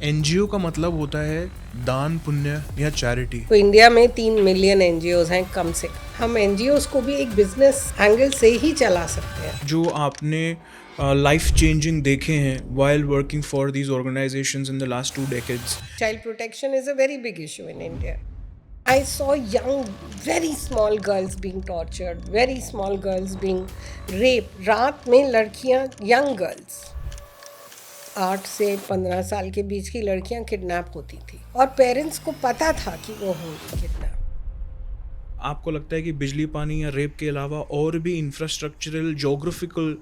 NGO का मतलब होता है दान पुण्य या चैरिटी। तो इंडिया में 3 मिलियन एनजीओज हैं कम से कम। हम एनजीओज को भी एक बिजनेस एंगल से ही चला सकते हैं। जो आपने लाइफ चेंजिंग देखे हैं while working for these organizations in the last 2 decades. Child protection is a very big issue in India. I saw young, very small girls being tortured, very small girls being raped. रात में लड़कियां, young girls, 8 से 15 साल के बीच की लड़कियां kidnap होती थी और पेरेंट्स को पता था कि वो होंगी किडनैप। आपको लगता है कि बिजली पानी या रेप के अलावा और भी इंफ्रास्ट्रक्चरल जोग्राफिकल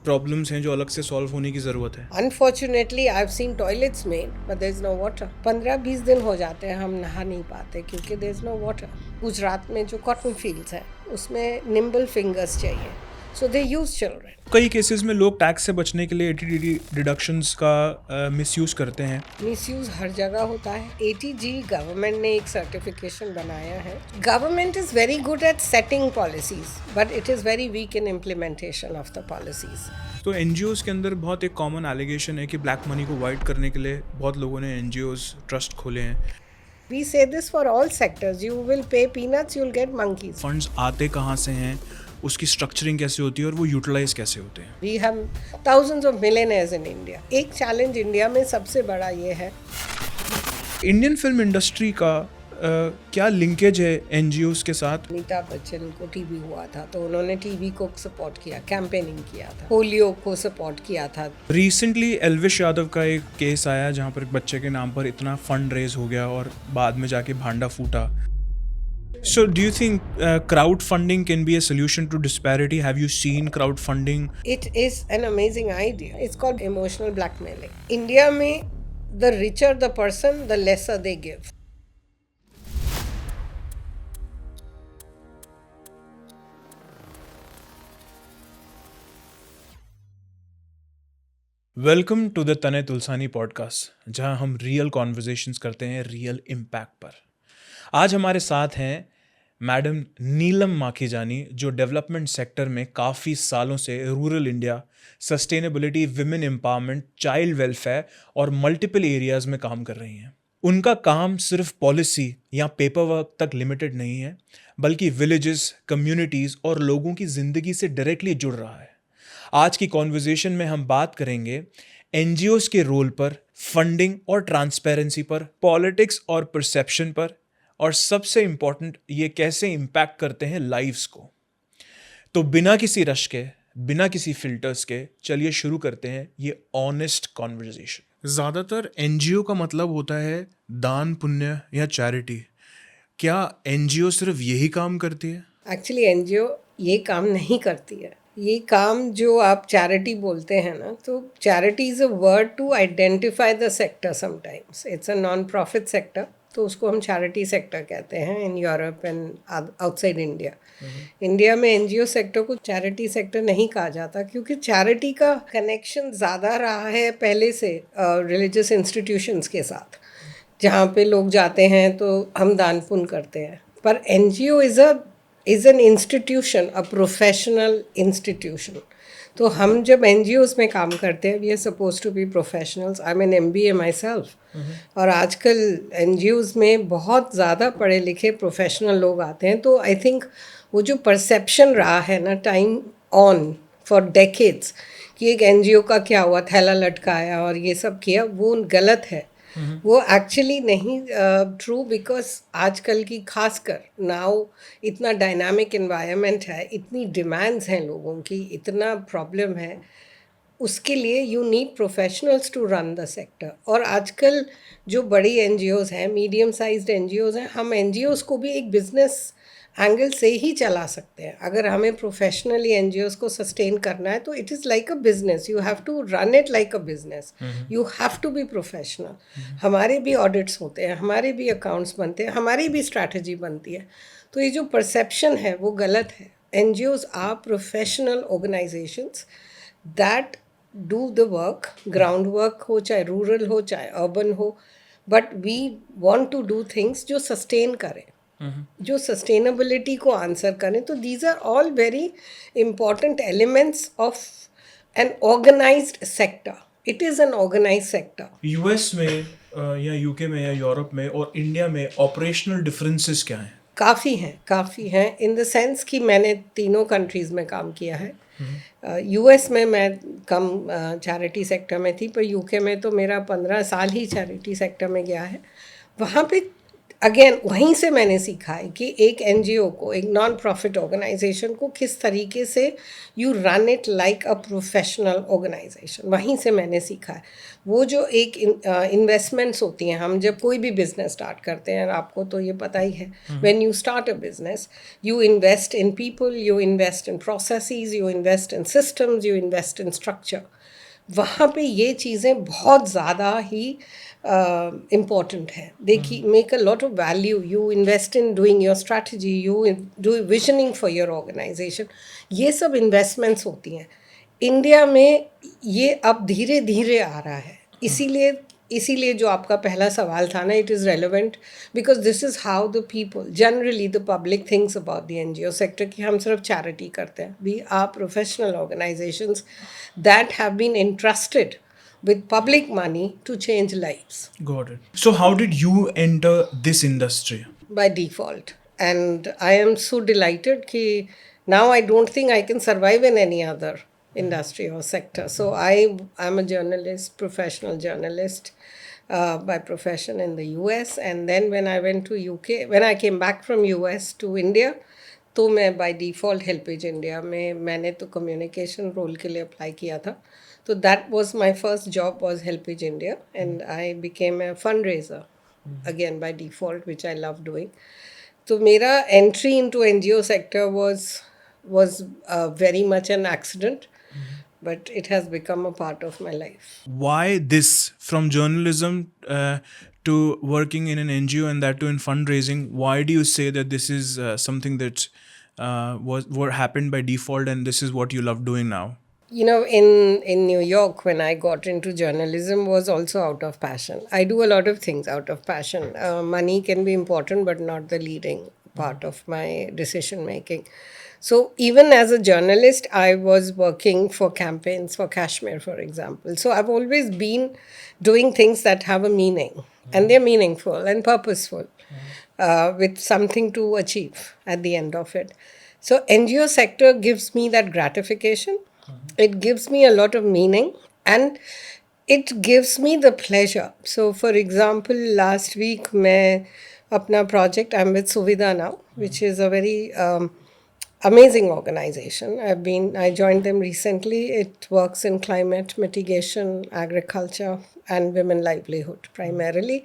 प्रॉब्लम्स हैं जो अलग से सॉल्व होने की ज़रूरत है? Unfortunately, I've seen toilets made, but there's no water. 15-20 दिन हो जाते हैं हम नहा नहीं पाते क्योंकि there's no water. गुजरात में जो कॉटन फील्ड्स हैं उसमें nimble fingers चाहिए, so they use children. कई केसेस में लोग टैक्स से बचने के लिए एटीडी डिडक्शंस का मिसयूज़ करते हैं। मिसयूज हर जगह होता है। ATG गवर्नमेंट ने एक सर्टिफिकेशन बनाया है। Government is very good at setting policies, but it is very weak in implementation of the policies. तो एनजीओज के अंदर बहुत एक कॉमन एलिगेशन है कि ब्लैक मनी को वाइट करने के लिए बहुत लोगों ने एनजीओज ट्रस्ट खोले हैं। We say this for all sectors. You will pay peanuts, you'll get monkeys. Funds आते कहाँ से हैं, उसकी स्ट्रक्चरिंग कैसे होती है और वो यूटिलाइज कैसे होते हैं? We have thousands of millionaires in India. एक चैलेंज इंडिया में सबसे बड़ा ये है। इंडियन फिल्म इंडस्ट्री का क्या लिंकेज है एनजीओज के साथ? अमिताभ बच्चन को टीबी हुआ था तो उन्होंने टीबी को सपोर्ट किया, कैंपेनिंग किया था, पोलियो को सपोर्ट किया था। रिसेंटली एल्विश यादव का एक केस आया जहाँ पर एक बच्चे के नाम पर इतना फंड रेज हो गया और बाद में जाके भांडा फूटा। So do you think crowdfunding can be a solution to disparity? Have you seen crowdfunding? It is an amazing idea. It's called emotional blackmailing. India में the richer the person, the lesser they give. Welcome to the Tanay Tulsani podcast, जहां हम real conversations करते हैं real impact पर। आज हमारे साथ हैं मैडम नीलम माखीजानी, जो डेवलपमेंट सेक्टर में काफ़ी सालों से rural India, sustainability, women empowerment, child welfare और मल्टीपल एरियाज़ में काम कर रही हैं। उनका काम सिर्फ पॉलिसी या पेपर वर्क तक लिमिटेड नहीं है, बल्कि विलेजेस, कम्युनिटीज़ और लोगों की ज़िंदगी से डायरेक्टली जुड़ रहा है। आज की कॉन्वर्जेशन में हम बात करेंगे एनजीओज के रोल पर, फंडिंग और ट्रांसपेरेंसी पर, पॉलिटिक्स और परसेप्शन पर, और सबसे इम्पॉर्टेंट ये कैसे इम्पैक्ट करते हैं लाइव्स को। तो बिना किसी रश के, बिना किसी फिल्टर्स के, चलिए शुरू करते हैं ये ऑनेस्ट कॉन्वर्जेशन। ज़्यादातर एनजीओ का मतलब होता है दान पुण्य या चैरिटी। क्या एनजीओ सिर्फ यही काम करती है? एक्चुअली एनजीओ ये काम नहीं करती है। ये काम जो आप चैरिटी बोलते हैं ना, तो charity is a word to identify the sector. Sometimes it's a non profit sector, तो उसको हम चैरिटी सेक्टर कहते हैं in Europe and outside India. India में एनजीओ सेक्टर को चैरिटी सेक्टर नहीं कहा जाता क्योंकि चैरिटी का कनेक्शन ज़्यादा रहा है पहले से रिलीजियस इंस्टीट्यूशंस के साथ, जहाँ पे लोग जाते हैं तो हम दान पुण्य करते हैं। पर NGO is an institution, a professional institution. तो हम जब एनजीओज में काम करते हैं, we are suppose to be professionals. I am an MBA myself. और आजकल एनजीओज में बहुत ज़्यादा पढ़े लिखे प्रोफेशनल लोग आते हैं। तो आई थिंक वो जो परसेप्शन रहा है ना, टाइम ऑन फॉर डेकेड्स, कि एक एनजीओ का क्या हुआ, थैला लटकाया और ये सब किया, वो गलत है। वो एक्चुअली नहीं ट्रू, बिकॉज आजकल की खासकर नाउ इतना डायनामिक एनवायरनमेंट है, इतनी डिमांड्स हैं लोगों की, इतना प्रॉब्लम है, उसके लिए you need professionals to run the sector. और आजकल जो बड़ी एनजीओज हैं, मीडियम साइज्ड एनजीओज हैं, हम एनजीओज को भी एक बिजनेस एंगल से ही चला सकते हैं। अगर हमें प्रोफेशनली एनजीओज को सस्टेन करना है तो it is like a business, you have to run it like a business, you have to be professional. हमारे भी ऑडिट्स होते हैं, हमारे भी अकाउंट्स बनते हैं, हमारी भी स्ट्रैटेजी बनती है। तो ये जो परसेप्शन है वो गलत है। NGOs are professional organisations that do the work, ground work हो, चाहे रूरल हो चाहे अर्बन हो, but we want to do things जो सस्टेन करें, जो सस्टेनेबिलिटी को आंसर करें। तो these are all very important elements of an organised sector. It is an organised sector. US में या यूके में या यूरोप में और इंडिया में ऑपरेशनल डिफरेंसेस क्या हैं? काफ़ी हैं इन द सेंस कि मैंने तीनों कंट्रीज़ में काम किया है। यूएस में मैं कम चैरिटी सेक्टर में थी, पर यूके में तो मेरा 15 साल ही चैरिटी सेक्टर में गया है। वहाँ पे अगेन वहीं से मैंने सीखा है कि एक एनजीओ को, एक नॉन प्रॉफिट ऑर्गेनाइजेशन को किस तरीके से you run it like a professional organisation, वहीं से मैंने सीखा है। वो जो एक इन्वेस्टमेंट्स होती हैं, हम जब कोई भी बिजनेस स्टार्ट करते हैं, आपको तो ये पता ही है, when you start a business you invest in people, you invest in processes, you invest in systems, you invest in structure. वहाँ पे ये चीज़ें बहुत ज़्यादा ही इम्पॉर्टेंट है। देखिए, make a lot of value, you invest in doing your strategy, you do visioning for your organisation, ये सब इन्वेस्टमेंट्स होती हैं। इंडिया में ये अब धीरे धीरे आ रहा है, इसीलिए जो आपका पहला सवाल था ना, it is relevant because this is how the people generally the public thinks about the NGO sector कि हम सिर्फ चैरिटी करते हैं। We are professional organisations that have been entrusted with public money to change lives. Got it. So how did you enter this industry? By default. And I am so delighted कि now I don't think I can survive in any other industry or sector. So I'm a journalist, professional journalist by profession in the US. And then when I went to UK, when I came back from US to India, तो मैं by default Helpage India में मैंने तो communication role के लिए apply किया था. So that was my first job, was Helpage India, and I became a fundraiser again by default, which I love doing. So मेरा entry into NGO sector was very much an accident, but it has become a part of my life. Why this, from journalism to working in an NGO and that too in fundraising? Why do you say that this is something that what happened by default and this is what you love doing now? You know, in New York, when I got into journalism, was also out of passion. I do a lot of things out of passion. Money can be important, but not the leading part of my decision making. So even as a journalist, I was working for campaigns for Kashmir, for example. So I've always been doing things that have a meaning, and they're meaningful and purposeful, with something to achieve at the end of it. So NGO sector gives me that gratification. It gives me a lot of meaning, and it gives me the pleasure. So for example, last week मैं अपना project, I'm with Suvidha now, which is a very amazing organization. I joined them recently. It works in climate mitigation, agriculture, and women livelihood primarily.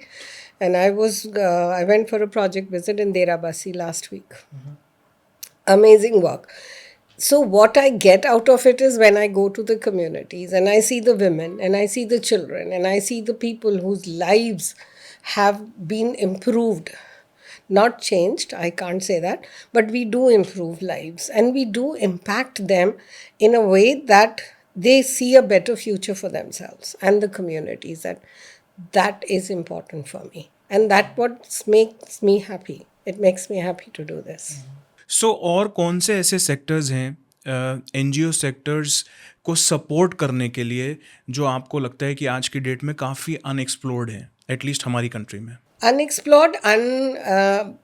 And I went for a project visit in Derabasi last week. Amazing work. So what I get out of it is when I go to the communities and I see the women and I see the children and I see the people whose lives have been improved, not changed, I can't say that, but we do improve lives and we do impact them in a way that they see a better future for themselves and the communities. That is important for me, and that what makes me happy. It makes me happy to do this. सो और कौन से ऐसे sectors हैं NGO sectors को support करने के लिए जो आपको लगता है कि आज की डेट में काफ़ी अनएक्सप्लोर्ड है, एटलीस्ट हमारी कंट्री में? अनएक्सप्लोर्ड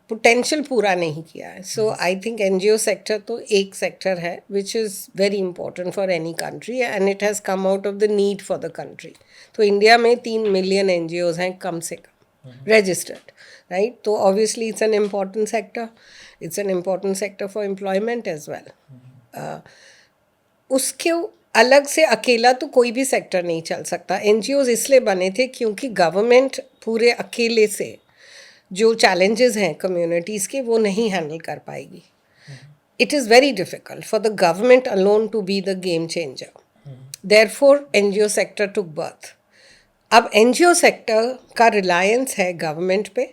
पोटेंशियल पूरा नहीं किया है. सो आई थिंक एनजीओ सेक्टर तो एक सेक्टर है विच is very important for any country, and it has come out of the need for the country. तो इंडिया में 3 मिलियन एनजीओज हैं कम से कम registered, right? So obviously it's an important sector. It's an important sector for employment as well. उसके अलग से अकेला तो कोई भी सेक्टर नहीं चल सकता. एनजीओज इसलिए बने थे क्योंकि गवर्नमेंट पूरे अकेले से जो चैलेंजेस हैं कम्युनिटीज़ के वो नहीं हैंडल कर पाएगी. It is very difficult for the government alone to be the game changer. Therefore, NGO sector took birth. अब NGO सेक्टर का रिलायंस है गवर्नमेंट पे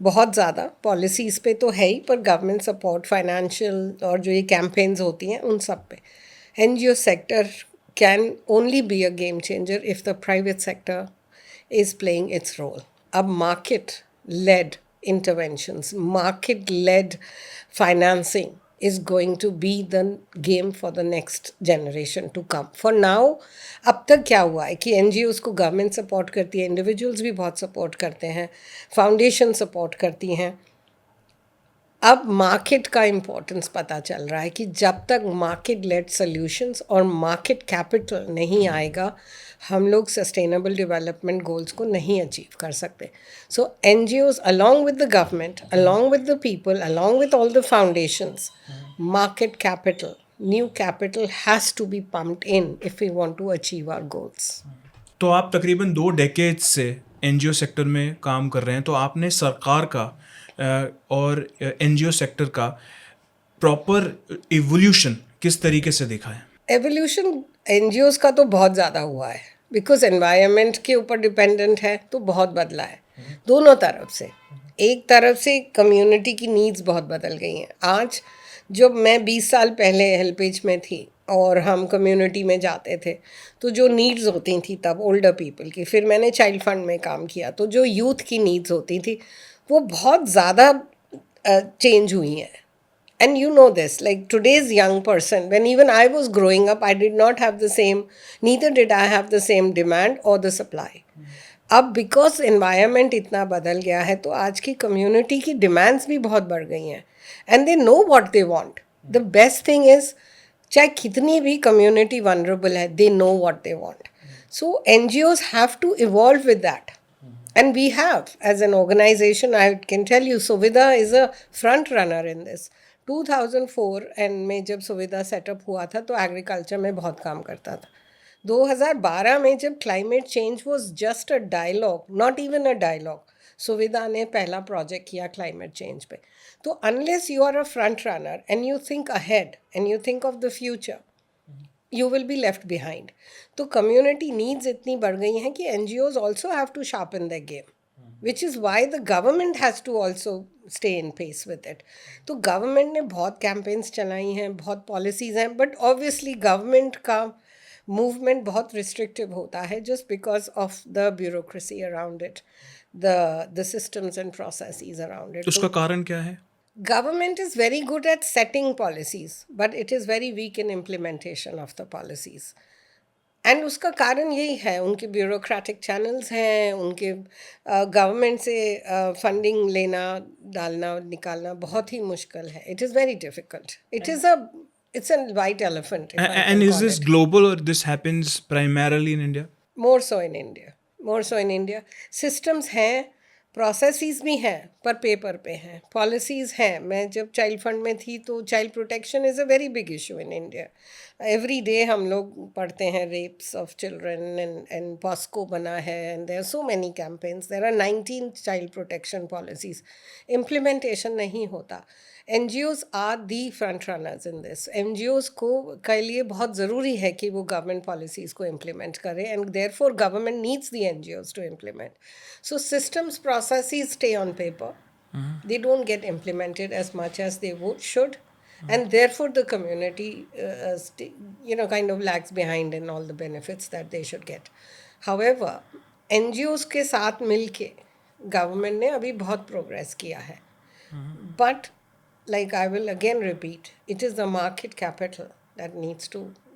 बहुत ज़्यादा, पॉलिसीज़ पे तो है ही, पर गवर्नमेंट सपोर्ट, फाइनेंशियल और जो ये कैंपेन्स होती हैं उन सब पे. NGO sector can only be a game changer if the private sector is playing its role. अब market-led interventions, market-led financing is going to be the game for the next generation to come. For now, अब तक क्या हुआ है कि NGOs को government support करती है, इंडिविजुअल्स भी बहुत सपोर्ट करते हैं, फाउंडेशन सपोर्ट करती हैं. अब मार्केट का इम्पोर्टेंस पता चल रहा है कि जब तक मार्केट लेड सॉल्यूशंस और मार्केट कैपिटल नहीं आएगा, हम लोग सस्टेनेबल डेवलपमेंट गोल्स को नहीं अचीव कर सकते. सो NGOs along with the government, along with the people, along with all the foundations, market capital, new capital has to be pumped in if we want to achieve our goals. तो आप तकरीबन 2 decades से NGO sector में काम कर रहे हैं, तो आपने सरकार का और NGO सेक्टर का प्रॉपर इवोल्यूशन किस तरीके से देखा है? एवोल्यूशन NGOs का तो बहुत ज़्यादा हुआ है, बिकॉज एनवायरनमेंट के ऊपर डिपेंडेंट है, तो बहुत बदला है दोनों तरफ से. एक तरफ से कम्युनिटी की नीड्स बहुत बदल गई हैं. आज जब मैं 20 साल पहले हेल्पेज में थी और हम कम्युनिटी में जाते थे, तो जो नीड्स होती थी तब ओल्डर पीपल की, फिर मैंने चाइल्ड फंड में काम किया, तो जो यूथ की नीड्स होती थी वो बहुत ज़्यादा चेंज हुई हैं. And you know this, like today's young person, when even I was growing up, I did not have the same, neither did I have the same demand or the supply. अब because environment इतना बदल गया है, तो आज की community की demands भी बहुत बढ़ गई हैं, and they know what they want. The best thing is, चाहे कितनी भी कम्युनिटी वनरेबल है, they know what they want. So NGOs have to evolve with that. And we have, as an organization, I can tell you, Suvidha is a front runner in this. 2004 and में जब सुविधा setup हुआ था तो agriculture में बहुत काम करता था. 2012 में जब climate change was just a dialogue, not even a dialogue, Suvidha ने पहला प्रोजेक्ट किया क्लाइमेट चेंज पे. तो unless you are a front runner and you think ahead and you think of the future, you will be left behind. तो community needs इतनी बढ़ गई हैं कि NGOs also have to sharpen their game, which is why the government has to also stay in pace with it. तो government ने बहुत campaigns चलाई हैं, बहुत policies हैं, but obviously government का movement बहुत restrictive होता है just because of the bureaucracy around it, the systems and processes around it. उसका कारण क्या है? Government is very good at setting policies, but it is very weak in implementation of the policies. And उसका कारण यही है, उनके bureaucratic channels हैं, उनके गवर्नमेंट से फंडिंग लेना, डालना, निकालना बहुत ही मुश्किल है. It is very difficult. It's a white elephant. And is this global or this happens primarily in India? More so in India. More so in India. Systems हैं, प्रोसेसेस भी हैं, पर पेपर पे हैं. पॉलिसीज़ हैं. मैं जब चाइल्ड फंड में थी तो child protection is a very big issue in India. Every day हम लोग पढ़ते हैं rapes of children, and POCSO बना है, and there are so many campaigns. There are 19 child protection policies. Implementation नहीं होता. NGOs are the front runners in this. NGOs को के लिए बहुत ज़रूरी है कि वो गवर्नमेंट पॉलिसीज़ को इम्प्लीमेंट करें, and therefore government needs the NGOs to implement. So systems processes stay on paper. They don't get implemented as much as they should, and therefore the community kind of lags behind in all the benefits that they should get. However, NGOs के साथ मिलके government ने अभी बहुत progress किया है. But like I will again repeat, it is the market capital that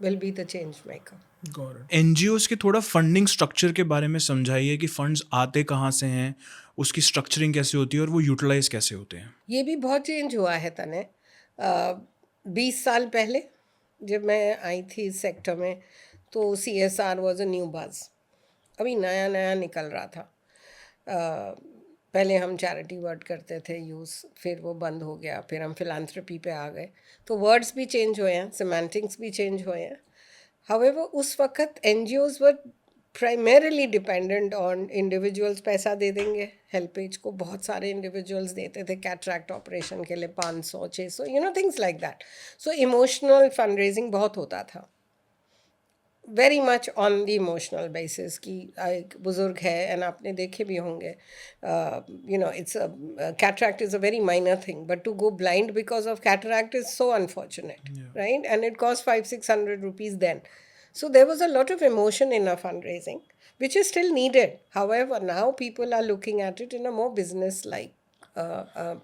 will be the change maker. NGOs के थोड़ा फंडिंग स्ट्रक्चर के बारे में समझाइए कि फंड्स आते कहाँ से हैं, उसकी स्ट्रक्चरिंग कैसे होती है और वो यूटिलाइज कैसे होते हैं. ये भी बहुत चेंज हुआ है तने. 20 साल पहले जब मैं आई थी इस सेक्टर में तो CSR was a new buzz. अभी नया नया निकल रहा था. पहले हम चैरिटी वर्ड करते थे यूज़, फिर वो बंद हो गया, फिर हम फिलांथ्रपी पे आ गए. तो वर्ड्स भी चेंज हुए हैं, सिमेंटिक्स भी चेंज हुए हैं. However, उस वक्त NGOs were primarily dependent on individuals. पैसा दे देंगे हेल्पेज को, बहुत सारे इंडिविजुअल्स देते थे कैटरैक्ट ऑपरेशन के लिए 500-600, things like that. So emotional fundraising बहुत होता था, very much on the emotional basis कि एक बुज़ुर्ग है, एंड आपने देखे भी होंगे, it's cataract is a very minor thing, but to go blind because of cataract is so unfortunate, right? And it cost 500-600 rupees then. So there was a lot of emotion in our fundraising, which is still needed. However, now people are looking at it in a more business-like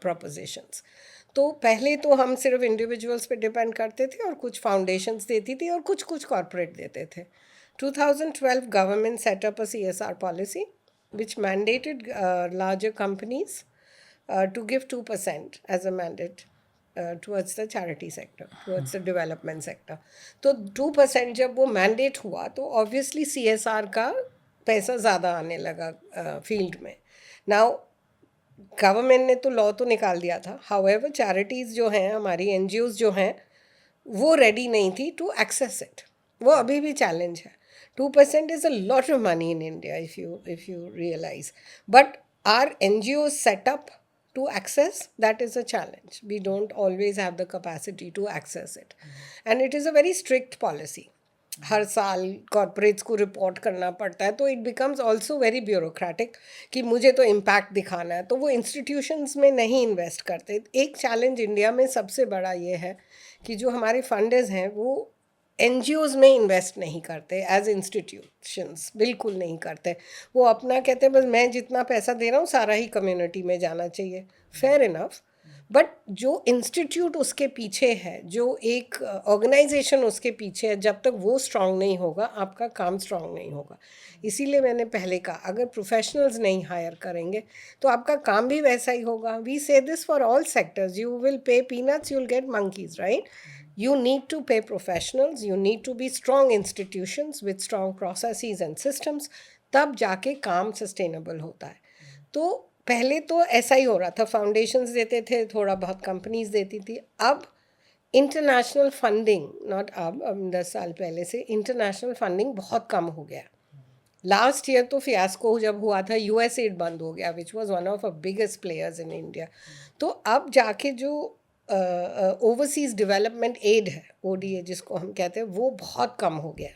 propositions. तो पहले तो हम सिर्फ individuals पे depend करते थे और कुछ फाउंडेशंस देती थी और कुछ कुछ कॉरपोरेट देते थे. 2012 government set up a CSR policy which mandated larger companies to give 2% as a mandate towards the charity sector, towards the development sector. तो 2% जब वो मैंडेट हुआ तो ऑब्वियसली CSR का पैसा ज़्यादा आने लगा फील्ड में. नाउ गवर्नमेंट ने तो लॉ तो निकाल दिया था, हाउएवर चैरिटीज़ जो हैं, हमारी NGOs जो हैं, वो रेडी नहीं थी टू एक्सेस इट. वो अभी भी चैलेंज है. 2% is a lot of money in India if you realize. But are NGOs set up to access? That is a challenge. We don't always have the capacity to access it. And it is a very strict policy. हर साल corporates को report करना पड़ता है, तो it becomes also very bureaucratic कि मुझे तो impact दिखाना है, तो वो इंस्टीट्यूशंस में नहीं इन्वेस्ट करते. एक चैलेंज इंडिया में सबसे बड़ा ये है कि जो हमारे फंडर्स हैं वो NGOs में इन्वेस्ट नहीं करते एज इंस्टीट्यूशंस, बिल्कुल नहीं करते. वो अपना कहते हैं बस मैं जितना पैसा दे रहा हूँ सारा ही कम्युनिटी में जाना चाहिए. Fair enough. बट जो इंस्टीट्यूट उसके पीछे है, जो एक ऑर्गेनाइजेशन उसके पीछे है, जब तक वो स्ट्रांग नहीं होगा आपका काम स्ट्रांग नहीं होगा. इसीलिए मैंने पहले कहा अगर प्रोफेशनल्स नहीं हायर करेंगे तो आपका काम भी वैसा ही होगा. वी से this for all sectors. You will pay peanuts, you will get monkeys, right? You need to pay professionals, you need to be strong institutions with strong processes and systems, तब जाके काम सस्टेनेबल होता है. तो पहले तो ऐसा ही हो रहा था, फाउंडेशंस देते थे, थोड़ा बहुत कंपनीज देती थी. अब इंटरनेशनल फंडिंग, नॉट अब 10 साल पहले से इंटरनेशनल फंडिंग बहुत कम हो गया. लास्ट ईयर तो फियास्को जब हुआ था, USAID बंद हो गया, which was one of a biggest players in India. तो अब जाके जो ओवरसीज़ डेवलपमेंट एड है, ODA जिसको हम कहते हैं, वो बहुत कम हो गया.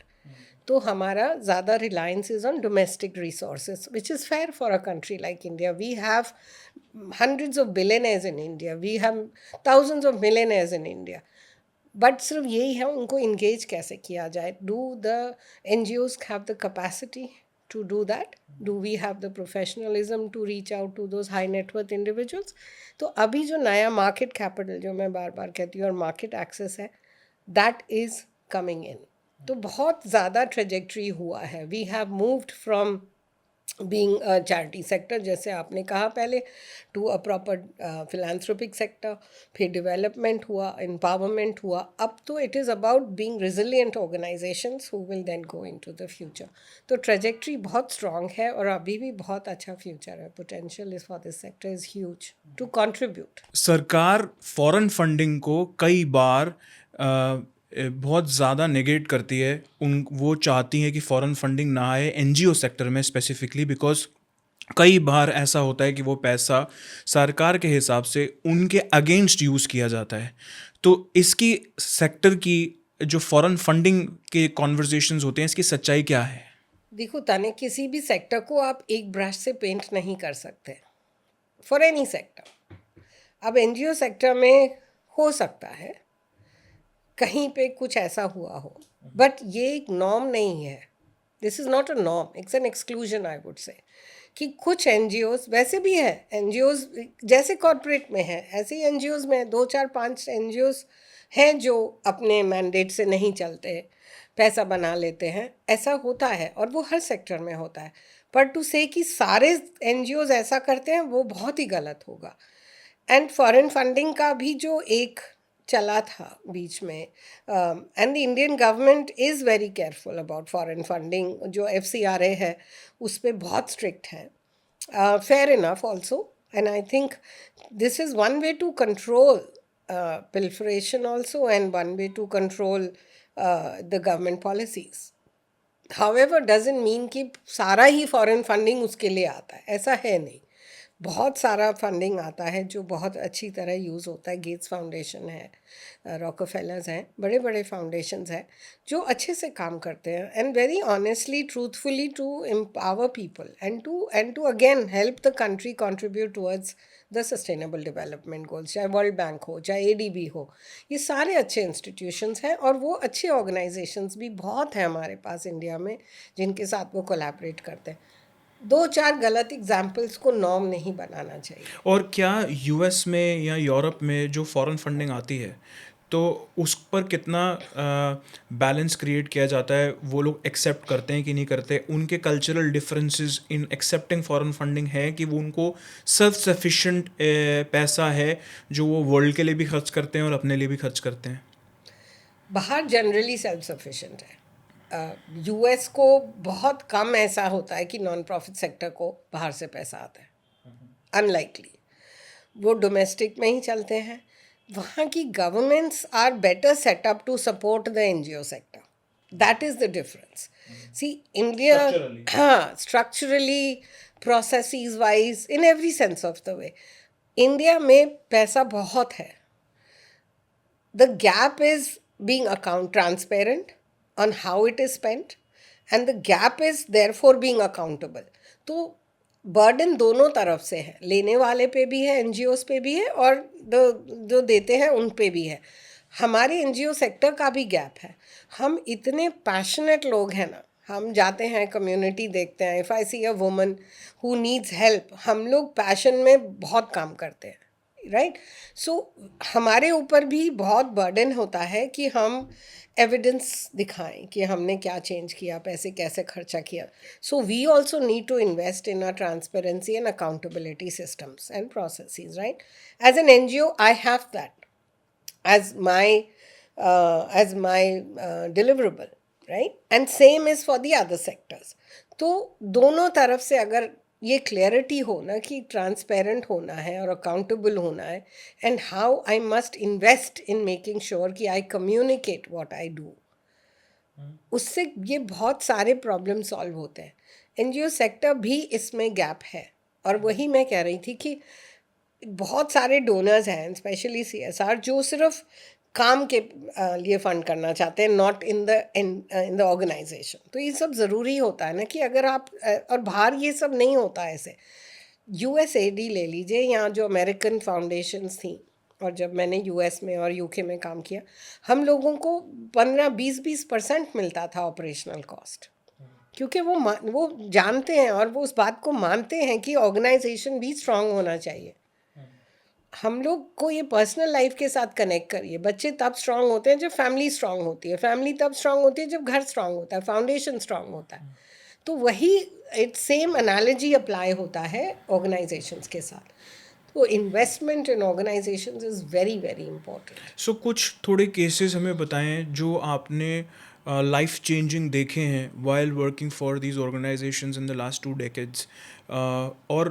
तो हमारा ज़्यादा reliance is on domestic resources, which is fair for a country like India. We have hundreds of billionaires in India, we have thousands of millionaires in India. But सिर्फ यही है, उनको इंगेज कैसे किया जाए. Do the NGOs have the capacity to do that? Do we have the professionalism to reach out to those high net worth individuals? तो अभी जो नया मार्केट कैपिटल, जो मैं बार बार कहती हूँ, और मार्केट एक्सेस है, that is coming in. तो बहुत ज़्यादा ट्रेजेक्ट्री हुआ है. We have moved from being a charity sector, जैसे आपने कहा पहले, to a proper philanthropic sector, फिर development हुआ, empowerment हुआ, अब तो it is about being resilient organizations who will then go into the future. तो trajectory बहुत strong है और अभी भी बहुत अच्छा future है. Potential is for this sector is huge to contribute. सरकार फॉरेन फंडिंग को कई बार बहुत ज़्यादा नेगेट करती है. वो चाहती है कि फॉरेन फंडिंग ना आए NGO सेक्टर में स्पेसिफिकली, बिकॉज कई बार ऐसा होता है कि वो पैसा सरकार के हिसाब से उनके अगेंस्ट यूज़ किया जाता है. तो इसकी सेक्टर की जो फॉरेन फंडिंग के कॉन्वर्जेशंस होते हैं, इसकी सच्चाई क्या है? देखो ताने, किसी भी सेक्टर को आप एक ब्रश से पेंट नहीं कर सकते, फॉर एनी सेक्टर. अब NGO सेक्टर में हो सकता है कहीं पे कुछ ऐसा हुआ हो, बट ये एक नॉर्म नहीं है. This is not a norm, it's an exclusion I would say. कि कुछ NGOs वैसे भी है, NGOs जैसे कॉर्पोरेट में है ऐसे ही NGOs में 2 4 5 NGOs हैं जो अपने मैंडेट से नहीं चलते, पैसा बना लेते हैं. ऐसा होता है और वो हर सेक्टर में होता है. पर टू से कि सारे NGOs ऐसा करते हैं, वो बहुत ही गलत होगा. एंड फॉरेन फंडिंग का भी जो एक चला था बीच में, and the Indian government is very careful about foreign funding. जो FCRA है उस पर बहुत स्ट्रिक्ट है. Fair enough also, and I think this is one way to control pilferation also, and one way to control the government policies. However, doesn't mean कि सारा ही foreign funding उसके लिए आता है, ऐसा है नहीं. बहुत सारा फंडिंग आता है जो बहुत अच्छी तरह यूज़ होता है. गेट्स फाउंडेशन है, रॉकफेलर्स हैं, बड़े बड़े फाउंडेशंस हैं जो अच्छे से काम करते हैं, and very honestly, truthfully, to empower people and to again help the country contribute towards the sustainable development goals. चाहे वर्ल्ड बैंक हो, चाहे ADB हो, ये सारे अच्छे इंस्टीट्यूशंस हैं और वो अच्छे ऑर्गेनाइजेशंस भी बहुत हैं हमारे पास इंडिया में जिनके साथ वो कोलैबोरेट करते हैं. 2-4 गलत एग्जाम्पल्स को नॉर्म नहीं बनाना चाहिए। और क्या यूएस में या यूरोप में जो फॉरेन फंडिंग आती है तो उस पर कितना बैलेंस क्रिएट किया जाता है, वो लोग एक्सेप्ट करते हैं कि नहीं करते, उनके cultural differences in accepting foreign funding है कि वो उनको सेल्फ सफिशिएंट पैसा है जो वो वर्ल्ड के लिए भी खर्च करते हैं और अपने लिए भी खर्च करते हैं? बाहर जनरली सेल्फ सफिशिएंट है। यूएस को बहुत कम ऐसा होता है कि नॉन प्रॉफिट सेक्टर को बाहर से पैसा आता है, अनलाइकली। वो डोमेस्टिक में ही चलते हैं। वहाँ की governments are better set up to support the NGO sector, that is the difference. See India, Structurally. हाँ, structurally, processes wise, in every sense of the way India में पैसा बहुत है. The gap is being account transparent on how it is spent, and the gap is therefore being accountable. तो burden दोनों तरफ से है, लेने वाले पे भी है, एनजीओस पे भी है, और जो देते हैं उन पे भी है. हमारे एनजीओ सेक्टर का भी गैप है. हम इतने पैशनेट लोग हैं ना, हम जाते हैं कम्युनिटी देखते हैं. If I see a woman who needs help, हम लोग पैशन में बहुत काम करते हैं, राइट. सो हमारे ऊपर भी बहुत बर्डन होता है कि हम एविडेंस दिखाएं कि हमने क्या चेंज किया, पैसे कैसे खर्चा किया. So we also need to invest in a transparency and accountability systems and processes, right. As an NGO I have that as my deliverable, right. And same is for the other sectors. तो दोनों तरफ से अगर ये clarity हो ना कि transparent होना है और अकाउंटेबल होना है, and how I must invest in making sure कि I communicate what I do, उससे ये बहुत सारे प्रॉब्लम सॉल्व होते हैं. एनजीओ सेक्टर भी इसमें गैप है. और वही मैं कह रही थी कि बहुत सारे डोनर्स हैं, स्पेशली सीएसआर, जो सिर्फ काम के लिए फंड करना चाहते हैं, नॉट इन द ऑर्गेनाइजेशन. तो ये सब ज़रूरी होता है ना कि अगर आप और बाहर ये सब नहीं होता ऐसे. यूएसएडी ले लीजिए, यहाँ जो अमेरिकन फाउंडेशंस थी, और जब मैंने यूएस में और यूके में काम किया, हम लोगों को 15-20% मिलता था ऑपरेशनल कॉस्ट, क्योंकि वो जानते हैं और वो उस बात को मानते हैं कि ऑर्गेनाइजेशन भी स्ट्रांग होना चाहिए. हम लोग को ये पर्सनल लाइफ के साथ कनेक्ट करिए. बच्चे तब स्ट्रांग होते हैं जब फैमिली स्ट्रांग होती है, फैमिली तब स्ट्रांग होती है जब घर स्ट्रांग होता है, फाउंडेशन स्ट्रांग होता है. तो वही इट्स सेम एनालॉजी अप्लाई होता है ऑर्गेनाइजेशंस के साथ. तो investment in organisations is very very important. So कुछ थोड़े केसेस हमें बताएं जो आपने लाइफ चेंजिंग देखे हैं while working for these organisations in the last 2 decades. और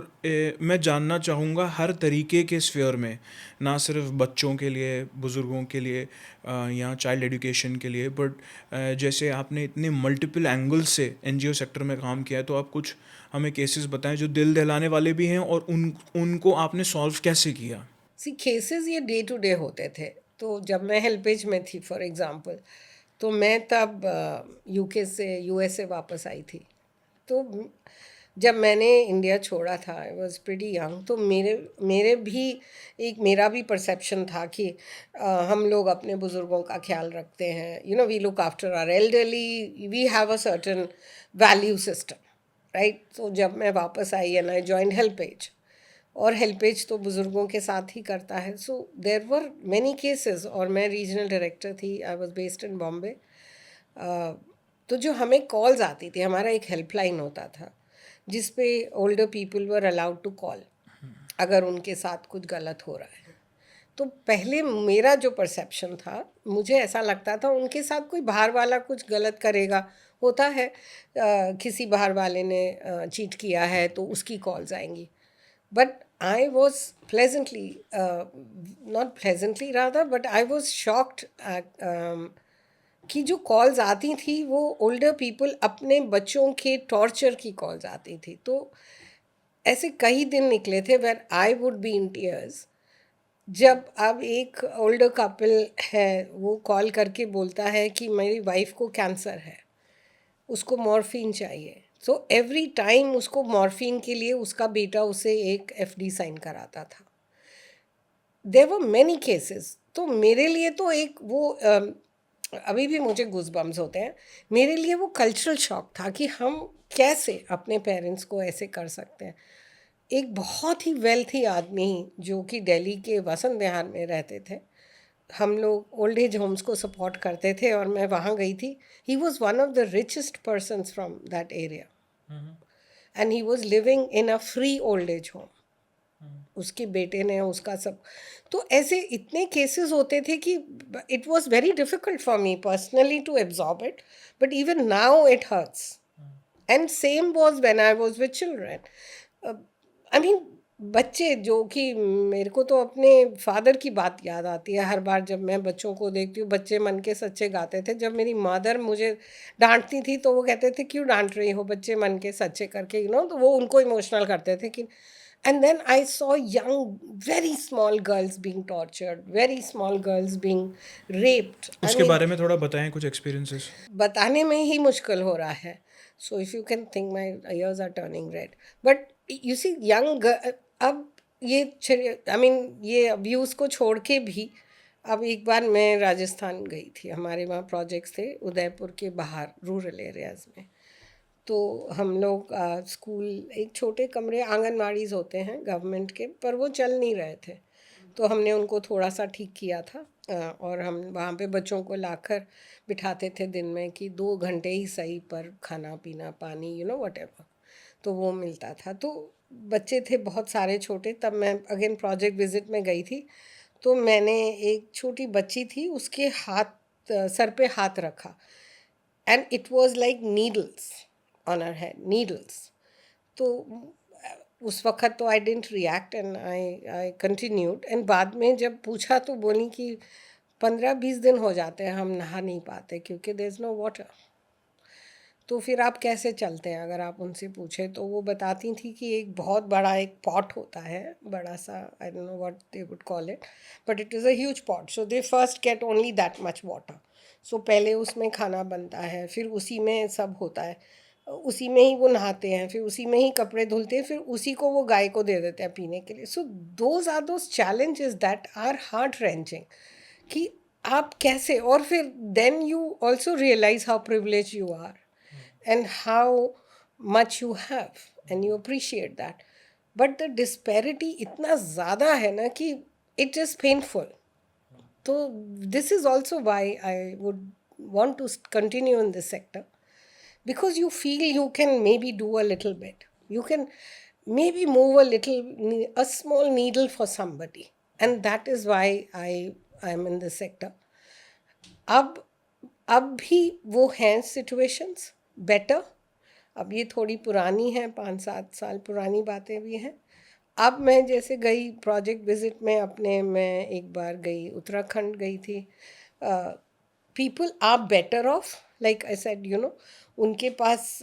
मैं जानना चाहूँगा हर तरीके के स्फेयर में, ना सिर्फ बच्चों के लिए, बुज़ुर्गों के लिए या चाइल्ड एजुकेशन के लिए, बट जैसे आपने इतने मल्टीपल एंगल से एनजीओ सेक्टर में काम किया है, तो आप कुछ हमें केसेस बताएं जो दिल दहलाने वाले भी हैं और उनको आपने सॉल्व कैसे किया. सी केसेस ये डे टू डे होते थे. तो जब मैं हेल्पेज में थी फॉर एग्जांपल, तो मैं तब यूके से यूएस से वापस आई थी. तो जब मैंने इंडिया छोड़ा था, आई वॉज प्रीटी यंग. तो मेरा भी परसेप्शन था कि हम लोग अपने बुज़ुर्गों का ख्याल रखते हैं, you know, we look after our elderly, we have a certain value system, right. तो जब मैं वापस आई एंड आई जॉइंड हेल्पेज, और हेल्पेज तो बुज़ुर्गों के साथ ही करता है. So there were many cases, और मैं रीजनल डायरेक्टर थी, I was based in Bombay. तो जो हमें कॉल्स आती थी, हमारा एक हेल्पलाइन होता था जिस पे older people were allowed to call अगर उनके साथ कुछ गलत हो रहा है. तो पहले मेरा जो परसेप्शन था, मुझे ऐसा लगता था उनके साथ कोई बाहर वाला कुछ गलत करेगा. होता है किसी बाहर वाले ने चीट किया है तो उसकी कॉल्स आएंगी. But I was pleasantly, not pleasantly rather, but I was shocked कि जो कॉल्स आती थी वो ओल्डर पीपल अपने बच्चों के टॉर्चर की कॉल्स आती थी. तो ऐसे कई दिन निकले थे where I would be in tears. जब अब एक ओल्डर कपल है, वो कॉल करके बोलता है कि मेरी वाइफ को कैंसर है, उसको मॉर्फिन चाहिए. सो एवरी टाइम उसको मॉर्फिन के लिए उसका बेटा उसे एक एफडी साइन कराता था. There were many cases. तो मेरे लिए तो एक वो अभी भी मुझे गूज़बम्स होते हैं. मेरे लिए वो कल्चरल शॉक था कि हम कैसे अपने पेरेंट्स को ऐसे कर सकते हैं. एक बहुत ही वेल्थी आदमी जो कि दिल्ली के वसंत विहार में रहते थे, हम लोग ओल्ड एज होम्स को सपोर्ट करते थे और मैं वहाँ गई थी. He was one of the richest persons from that area and he was living in a free old age home. उसके बेटे ने उसका सब. तो ऐसे इतने केसेस होते थे कि it was very difficult for me personally to absorb it, but even now it hurts. And same was when I was with children. I mean बच्चे जो कि मेरे को तो अपने फादर की बात याद आती है हर बार जब मैं बच्चों को देखती हूँ. बच्चे मन के सच्चे गाते थे. जब मेरी मदर मुझे डांटती थी तो वो कहते थे क्यों डांट रही हो, बच्चे मन के सच्चे करके, तो वो उनको इमोशनल करते थे कि. And then I saw young, very small girls being tortured, very small girls being raped. I उसके mean, बारे में थोड़ा बताएं कुछ एक्सपीरियंसेस. बताने में ही मुश्किल हो रहा है. So if you can think my ears are turning red. But you see young, अब ये आई मीन ये अब्यूज़ को छोड़ के भी, अब एक बार मैं राजस्थान गई थी. हमारे वहाँ प्रोजेक्ट्स थे उदयपुर के बाहर रूरल एरियाज़ में. तो हम लोग स्कूल, एक छोटे कमरे आंगनवाड़ीज़ होते हैं गवर्नमेंट के, पर वो चल नहीं रहे थे. तो हमने उनको थोड़ा सा ठीक किया था. और हम वहाँ पे बच्चों को लाकर बिठाते थे दिन में कि 2 घंटे ही सही, पर खाना पीना पानी वटेवर तो वो मिलता था. तो बच्चे थे बहुत सारे छोटे. तब मैं अगेन प्रोजेक्ट विजिट में गई थी. तो मैंने एक छोटी बच्ची थी, उसके हाथ सर पे हाथ रखा and it was like needles on her head, needles. तो उस वक्त तो I didn't react and I continued. And बाद में जब पूछा तो बोली कि 15-20 दिन हो जाते हैं हम नहा नहीं पाते क्योंकि देयर इज़ नो वाटर. तो फिर आप कैसे चलते हैं अगर आप उनसे पूछे. तो वो बताती थी कि एक बहुत बड़ा एक पॉट होता है, बड़ा सा, I don't know what they would call it, but it is a huge pot. So they first get only that much water. So पहले उसमें खाना बनता है, फिर उसी में सब होता है, उसी में ही वो नहाते हैं, फिर उसी में ही कपड़े धुलते हैं, फिर उसी को वो गाय को दे देते हैं पीने के लिए. So those are those challenges that are heart wrenching कि आप कैसे. और फिर then you also realise how privilege you are and how much you have and you appreciate that. But the disparity इतना ज़्यादा है ना कि it is painful. So this is also why I would want to continue in this sector, because you feel you can maybe do a little bit. You can maybe move a small needle for somebody, and that is why I am in this sector. अब भी वो हैं situations better. अब ये थोड़ी पुरानी है, 5-7 साल पुरानी बातें भी हैं. अब मैं जैसे गई प्रोजेक्ट विजिट में अपने, मैं एक बार गई उत्तराखंड गई थी. People are better off, like I said, उनके पास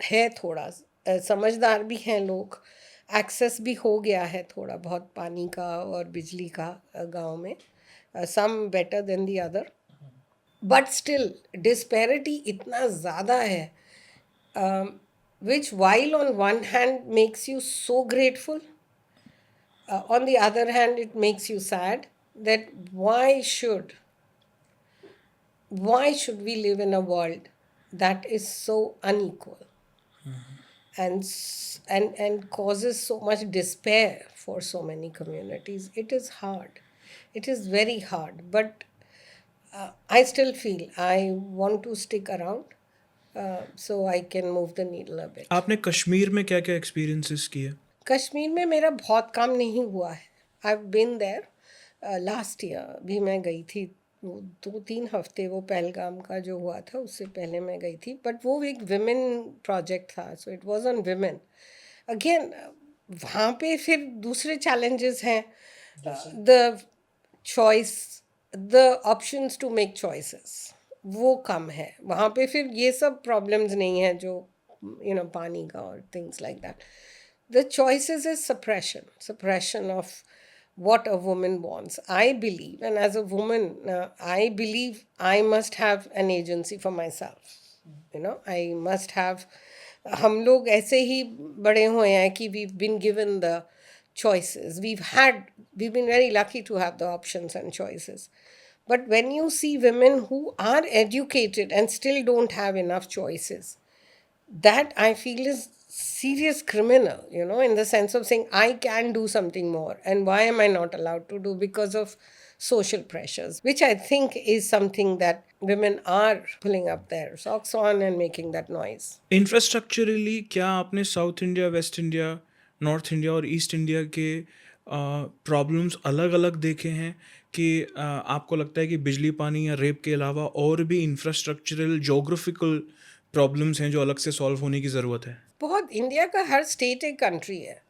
है थोड़ा, समझदार भी हैं लोग, एक्सेस भी हो गया है थोड़ा बहुत पानी का और बिजली का गांव में. Some better than the other, but still disparity इतना ज़्यादा है, which while on one hand makes you so grateful, on the other hand it makes you sad that why should we live in a world that is so unequal and causes so much despair for so many communities. It is hard. It is very hard, but I still feel I want to stick around so I can move the needle a bit. आपने कश्मीर में क्या क्या experiences किए? कश्मीर में मेरा बहुत काम नहीं हुआ है. I have been there last year भी मैं गई थी. 2-3 हफ्ते वो पहलगाम का जो हुआ था उससे पहले मैं गई थी, बट वो एक विमेन प्रोजेक्ट था, so it was on women. Again वहाँ पे फिर दूसरे चैलेंजेस हैं. The choice, the options to make choices वो कम है वहाँ पे. फिर ये सब प्रॉब्लम्स नहीं है जो पानी का और things like that. The choices is suppression of what a woman wants. I believe, and as a woman, I believe I must have an agency for myself. I must have. हम लोग ऐसे ही बड़े हुए हैं कि we've been given the choices. We've been very lucky to have the options and choices. But when you see women who are educated and still don't have enough choices, that I feel is serious criminal, in the sense of saying I can do something more, and why am I not allowed to do? Because of social pressures, which I think is something that women are pulling up their socks on and making that noise. Infrastructurally क्या आपने south India, waste India, north India और east India के problems अलग अलग देखे हैं कि आपको लगता है कि बिजली पानी या रेप के अलावा और भी इंफ्रास्ट्रक्चरल जोग्राफिकल प्रॉब्लम्स हैं जो अलग से सॉल्व होने की ज़रूरत है? बहुत, इंडिया का हर स्टेट एक कंट्री है,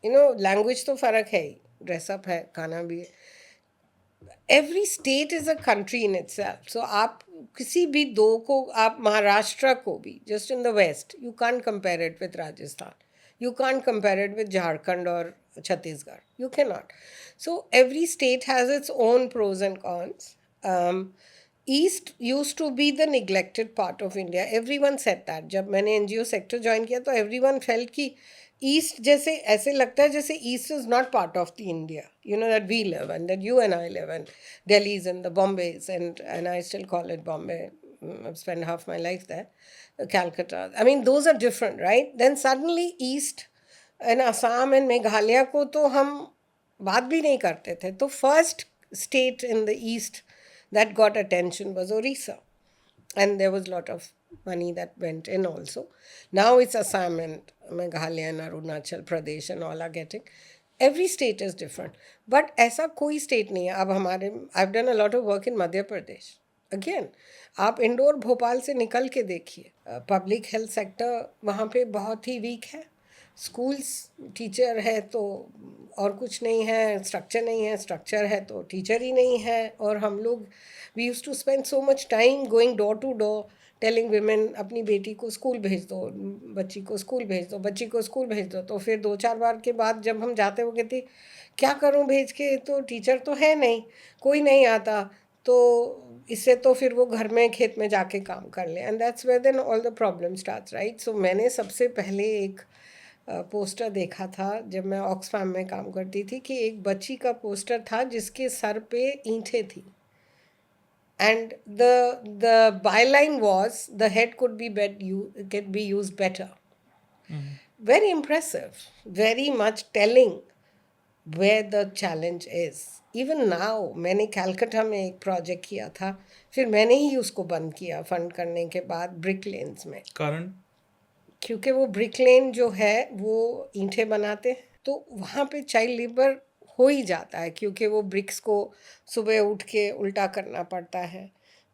लैंग्वेज तो फर्क है ही, ड्रेसअप है, खाना भी है. Every state is a country in itself. So आप किसी भी दो को, आप महाराष्ट्र को भी, just in the west, you can't compare it with Rajasthan, you can't compare it with Jharkhand or Chhattisgarh. You cannot. So every state has its own pros and cons. East used to be the neglected part of India. Everyone said that. जब मैंने NGO sector join किया तो everyone felt कि East जैसे ऐसे लगता है जैसे East is not part of the India. That we live and that you and I live and Delhi's and the Bombays and I still call it Bombay. I've spent half my life there. Calcutta. I mean, those are different, right? Then suddenly East and Assam and Meghalaya को तो हम बात भी नहीं करते थे. तो first state in the East that got attention was Orissa. And there was a lot of money that went in also. Now it's Assam and Meghalaya and Arunachal Pradesh and all are getting. Every state is different. But ऐसा कोई state नहीं है. अब हमारे, I've done a lot of work in Madhya Pradesh. Again, आप इंदौर भोपाल से निकल के देखिए, पब्लिक हेल्थ सेक्टर वहाँ पे बहुत ही वीक है. स्कूल्स, टीचर है तो और कुछ नहीं है, स्ट्रक्चर नहीं है, स्ट्रक्चर है तो टीचर ही नहीं है. और हम लोग, we use to spend so much time going door to door telling women, अपनी बेटी को स्कूल भेज दो, बच्ची को स्कूल भेज दो, बच्ची को स्कूल भेज दो. तो फिर 2-4 बार के बाद जब हम जाते, वो कहती क्या करूं भेज के, तो टीचर तो है नहीं, कोई नहीं आता, तो इससे तो फिर वो घर में खेत में जाके काम कर ले. And that's where then all the problem starts, right? So मैंने सबसे पहले एक पोस्टर देखा था जब मैं ऑक्सफैम में काम करती थी, कि एक बच्ची का पोस्टर था जिसके सर पे ईंटें थी. And the byline was, the head could be used better. Very impressive, very much telling where the challenge is. Even now, मैंने कैलकाटा में एक प्रोजेक्ट किया था, फिर मैंने ही उसको बंद किया फंड करने के बाद, ब्रिक लेन्स में. कारण? क्योंकि वो ब्रिक लेन जो है वो ईंटें बनाते हैं, तो वहाँ पे चाइल्ड लेबर हो ही जाता है, क्योंकि वो ब्रिक्स को सुबह उठ के उल्टा करना पड़ता है.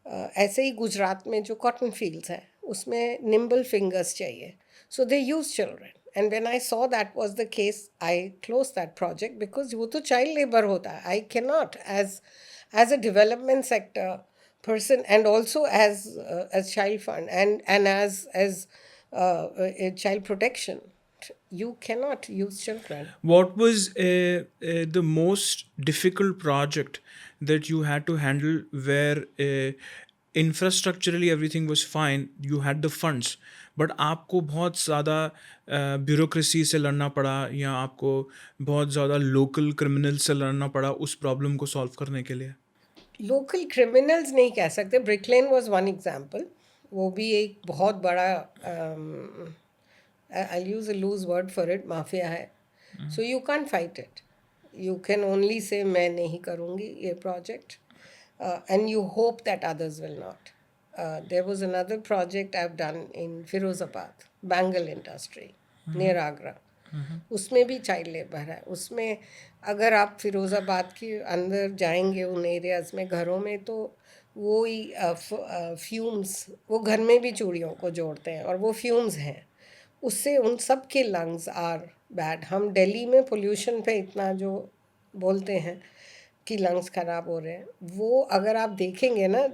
ऐसे ही गुजरात में जो कॉटन फील्ड्स हैं उसमें निम्बल फिंगर्स चाहिए. So they use children. And when I saw that was the case, I close that project, because वो तो चाइल्ड लेबर होता है. I can not as a development sector person, and also as child fund and as child protection, you cannot use children. What was the most difficult project that you had to handle where infrastructurally everything was fine, you had the funds, but आपको बहुत ज़्यादा bureaucracy से लड़ना पड़ा या आपको बहुत ज़्यादा लोकल क्रिमिनल से लड़ना पड़ा उस प्रॉब्लम को सॉल्व करने के लिए? लोकल क्रिमिनल्स नहीं कह सकते. Brick Lane was one example. वो भी एक बहुत बड़ा, I use a loose word for it, mafia है. So you can't fight it. You can only say मैं नहीं करूँगी ये project, and you hope that others will not. There was another project I have done in Firozabad, bangle industry near Agra. उसमें भी child labour है. उसमें अगर आप फिरोज़ाबाद के अंदर जाएंगे उन एरियाज़ में, घरों में, तो वो ही फ्यूम्स, वो घर में भी चूड़ियों को जोड़ते हैं और वो फ्यूम्स हैं, उससे उन सब के लंग्स आर बैड. हम दिल्ली में पोल्यूशन पे इतना जो बोलते हैं कि लंग्स ख़राब हो रहे हैं, वो अगर आप देखेंगे ना,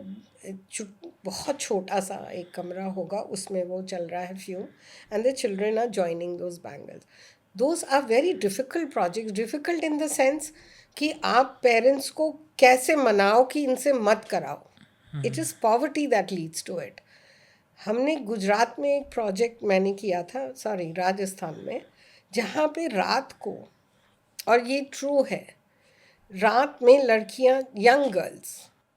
बहुत छोटा सा एक कमरा होगा, उसमें वो चल रहा है fume, and the children are joining those bangles. Those are very difficult projects. Difficult in the sense कि आप पेरेंट्स को कैसे मनाओ कि इनसे मत कराओ. It is poverty that leads to it. हमने गुजरात में एक प्रोजेक्ट मैंने किया था, सॉरी राजस्थान में, जहाँ पे रात को, और ये ट्रू है, रात में लड़कियां, यंग गर्ल्स,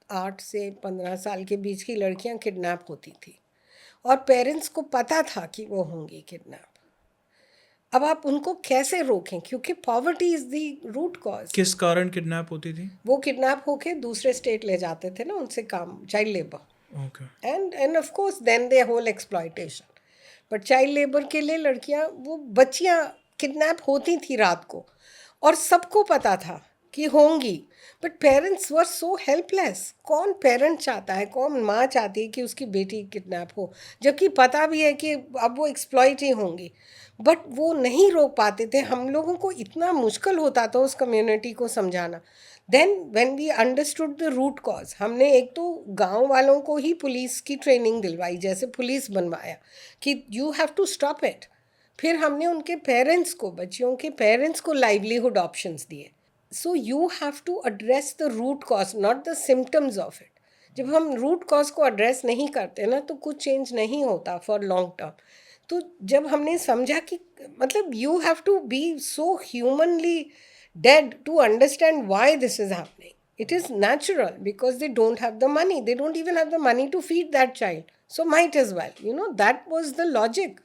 8 से 15 साल के बीच की लड़कियां किडनैप होती थी. और पेरेंट्स को पता था कि वो होंगी किडनैप। अब आप उनको कैसे रोकें, क्योंकि poverty is the root cause. किस कारण किडनैप होती थी? वो किडनैप होके दूसरे स्टेट ले जाते थे ना उनसे काम, child labour, okay. and of course then their whole exploitation. But child labour के लिए लड़कियां, वो बच्चियां किडनैप होती थी रात को, और सबको पता था कि होंगी, but parents were so helpless. कौन पेरेंट चाहता है, कौन माँ चाहती है कि उसकी बेटी किडनैप हो, जबकि पता भी है कि अब वो एक्सप्लॉइट ही होंगी, बट वो नहीं रोक पाते थे। हम लोगों को इतना मुश्किल होता था उस कम्युनिटी को समझाना। Then when we understood the root cause, हमने एक तो गांव वालों को ही पुलिस की ट्रेनिंग दिलवाई, जैसे पुलिस बनवाया कि you have to stop it. फिर हमने उनके पेरेंट्स को, बच्चियों के पेरेंट्स को लाइवलीहुड ऑप्शंस दिए। So you have to address the root cause, not the symptoms of it. जब हम रूट कॉज को एड्रेस नहीं करते ना, तो कुछ चेंज नहीं होता फॉर लॉन्ग टर्म। तो जब हमने समझा कि मतलब you have to be so humanly dead to understand why this is happening. It is natural because they don't have the money. They don't even have the money to feed that child. So might as well. You know, that was the logic.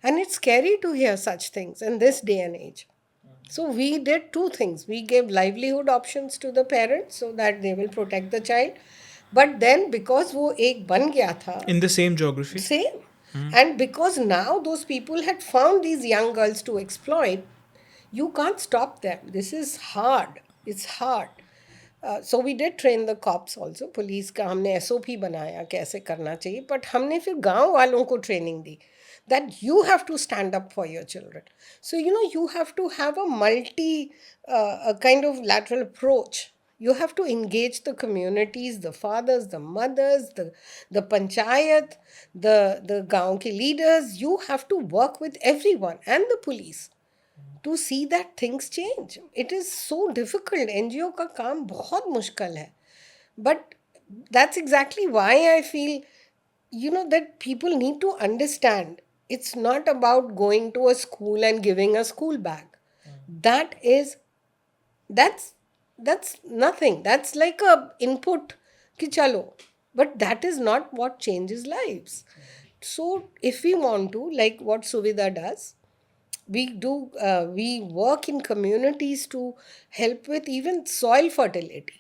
And it's scary to hear such things in this day and age. So we did two things. We gave livelihood options to the parents so that they will protect the child. But then because वो एक बन गया था, In the same geography? same. And because now those people had found these young girls to exploit, you can't stop them. This is hard. It's hard. So we did train the cops also. Police का हमने SOP बनाया कैसे करना चाहिए, but हमने फिर गांव वालों को training the that you have to stand up for your children. So you know, you have to have a a kind of lateral approach. You have to engage the communities, the fathers, the mothers, the panchayat, the गांव के leaders. You have to work with everyone and the police to see that things change. It is so difficult. NGO का काम बहुत मुश्किल है. But that's exactly why I feel, you know, that people need to understand it's not about going to a school and giving a school bag. That's nothing. That's like a input कि चलो. But that is not what changes lives. So if we want to, like what Suvidha does, we work in communities to help with even soil fertility.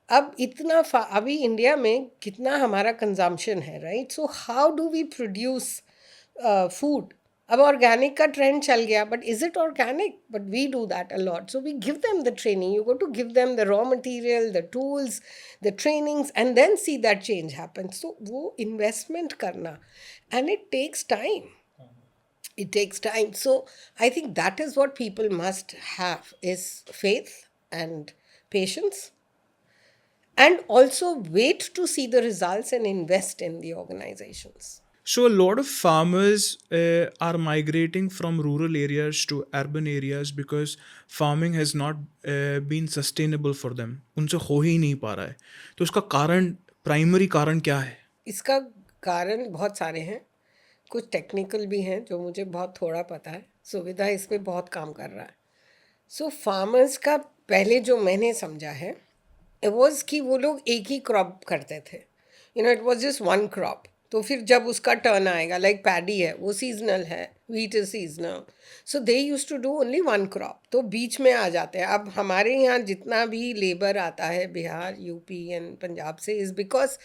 अब इतना अभी India में कितना हमारा consumption है, right? So how do we produce food? अब organic का trend चल गया, but is it organic? But we do that a lot. So we give them the training. You go to give them the raw material, the tools, the trainings, and then see that change happen. So वो investment करना, and it takes time. It takes time. So I think that is what people must have, is faith and patience, and also wait to see the results and invest in the organizations. So a lot of farmers are migrating from rural areas to urban areas because farming has not been sustainable for them. उनसे हो ही नहीं पा रहा है. तो उसका कारण, primary कारण क्या है? इसका कारण बहुत सारे हैं. कुछ टेक्निकल भी हैं जो मुझे बहुत थोड़ा पता है. सुविधा इस पे बहुत काम कर रहा है. सो फार्मर्स का पहले जो मैंने समझा है, इट वॉज कि वो लोग एक ही क्रॉप करते थे. You know, it was just one crop. तो फिर जब उसका टर्न आएगा, लाइक पैडी है, वो सीजनल है, wheat is seasonal, so they use to do only one crop. तो बीच में आ जाते हैं. अब हमारे यहाँ जितना भी लेबर आता है बिहार, यूपी एंड पंजाब से, is because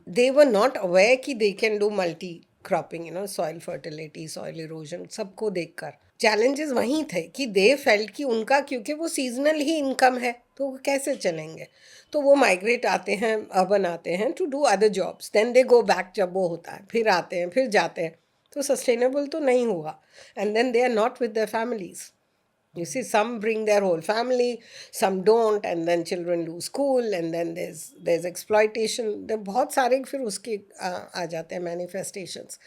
they were not aware कि they can do multi cropping, you know, soil fertility, soil erosion, सबको देखकर चैलेंजेस वहीं थे कि दे फेल्ट कि उनका, क्योंकि वो सीजनल ही इनकम है, तो वो कैसे चलेंगे. तो वो माइग्रेट आते हैं, अर्बन आते हैं to do other jobs. Then they go back जब वो होता है, फिर आते हैं, फिर जाते हैं. तो सस्टेनेबल तो नहीं हुआ. And then they are not with their families. You see, some bring their whole family, some don't, and then children lose school, and then there's exploitation. there बहुत सारे फिर उसके आ जाते हैं manifestations.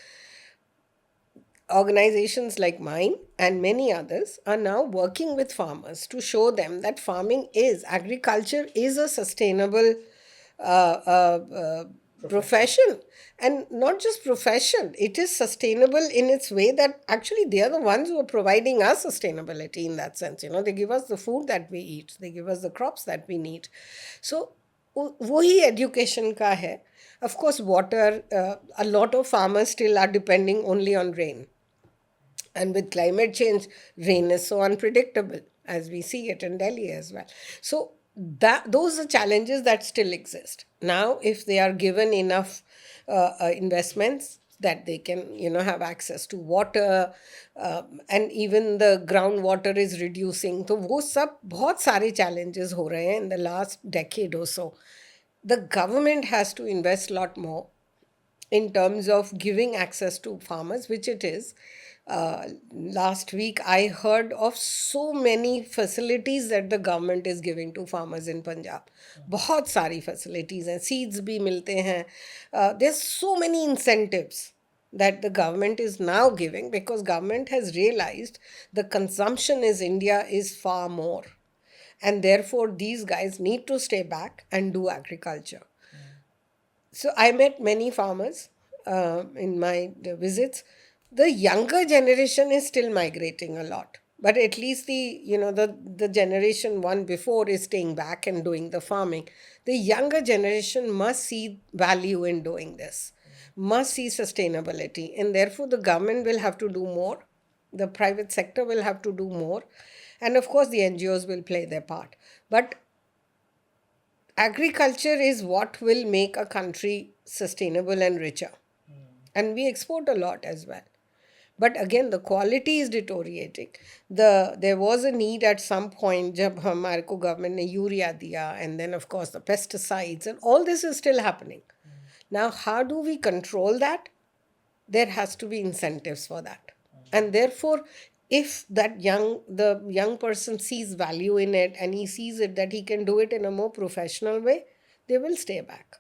Organizations like mine and many others are now working with farmers to show them that agriculture is a sustainable profession, and not just profession, it is sustainable in its way that actually they are the ones who are providing us sustainability in that sense. You know, they give us the food that we eat, they give us the crops that we need. So वही education का है. Of course, water, a lot of farmers still are depending only on rain. And with climate change, rain is so unpredictable, as we see it in Delhi as well. So those are challenges that still exist. Now, if they are given enough investments that they can, have access to water, and even the groundwater is reducing, तो वो सब बहुत सारे challenges हो रहे हैं in the last decade or so. The government has to invest a lot more in terms of giving access to farmers, which it is. Last week, I heard of so many facilities that the government is giving to farmers in Punjab. बहुत सारी facilities हैं, seeds भी मिलते हैं. There's so many incentives that the government is now giving because government has realized the consumption in India is far more. And therefore, these guys need to stay back and do agriculture. So I met many farmers in my visits. The younger generation is still migrating a lot, but at least the generation one before is staying back and doing the farming. The younger generation must see value in doing this, must see sustainability, and therefore the government will have to do more. The private sector will have to do more, and of course the NGOs will play their part. But agriculture is what will make a country sustainable and richer. And we export a lot as well. But again, the quality is deteriorating. There was a need at some point जब हमारे को government ने urea दिया, and then of course the pesticides, and all this is still happening. Now, how do we control that? There has to be incentives for that. And therefore, if the young person sees value in it and he sees it that he can do it in a more professional way, they will stay back.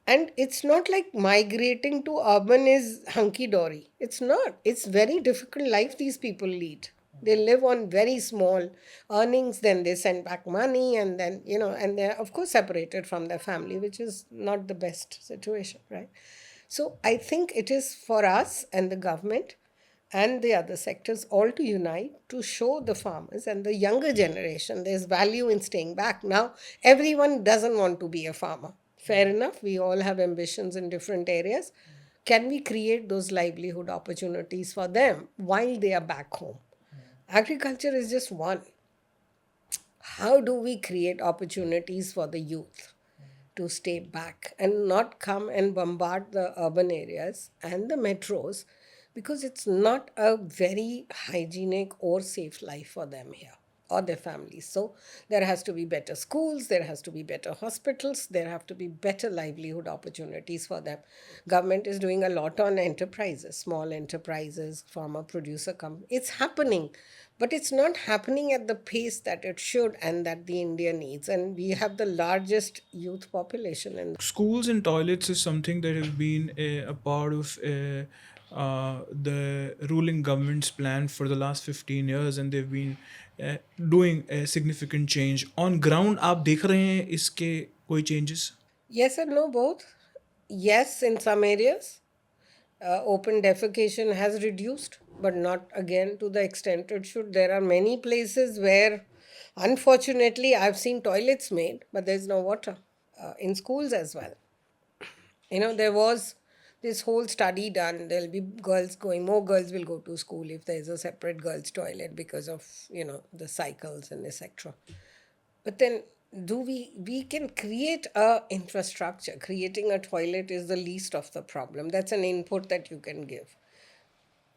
And it's not like migrating to urban is hunky-dory. It's not. It's very difficult life these people lead. They live on very small earnings, then they send back money, and then, and they're, of course, separated from their family, which is not the best situation, right? So I think it is for us and the government and the other sectors all to unite to show the farmers and the younger generation there's value in staying back. Now, everyone doesn't want to be a farmer. Fair enough, we all have ambitions in different areas. Can we create those livelihood opportunities for them while they are back home? Agriculture is just one. How do we create opportunities for the youth to stay back and not come and bombard the urban areas and the metros, because it's not a very hygienic or safe life for them here or their families. So there has to be better schools, there has to be better hospitals, there have to be better livelihood opportunities for them. Government is doing a lot on enterprises, small enterprises, farmer producer company. It's happening, but it's not happening at the pace that it should and that the India needs. And we have the largest youth population in. Schools and toilets is something that has been a part of the ruling government's plan for the last 15 years, and they've been doing a significant change. On ground, आप देख रहे हैं इसके कोई changes? Yes and no, both. Yes, in some areas, open defecation has reduced, but not again to the extent it should. There are many places where, unfortunately, I've seen toilets made, but there's no water in schools as well. There was this whole study done. There'll be more girls will go to school if there's a separate girls' toilet because of, the cycles and etc. But then we can create a infrastructure. Creating a toilet is the least of the problem. That's an input that you can give.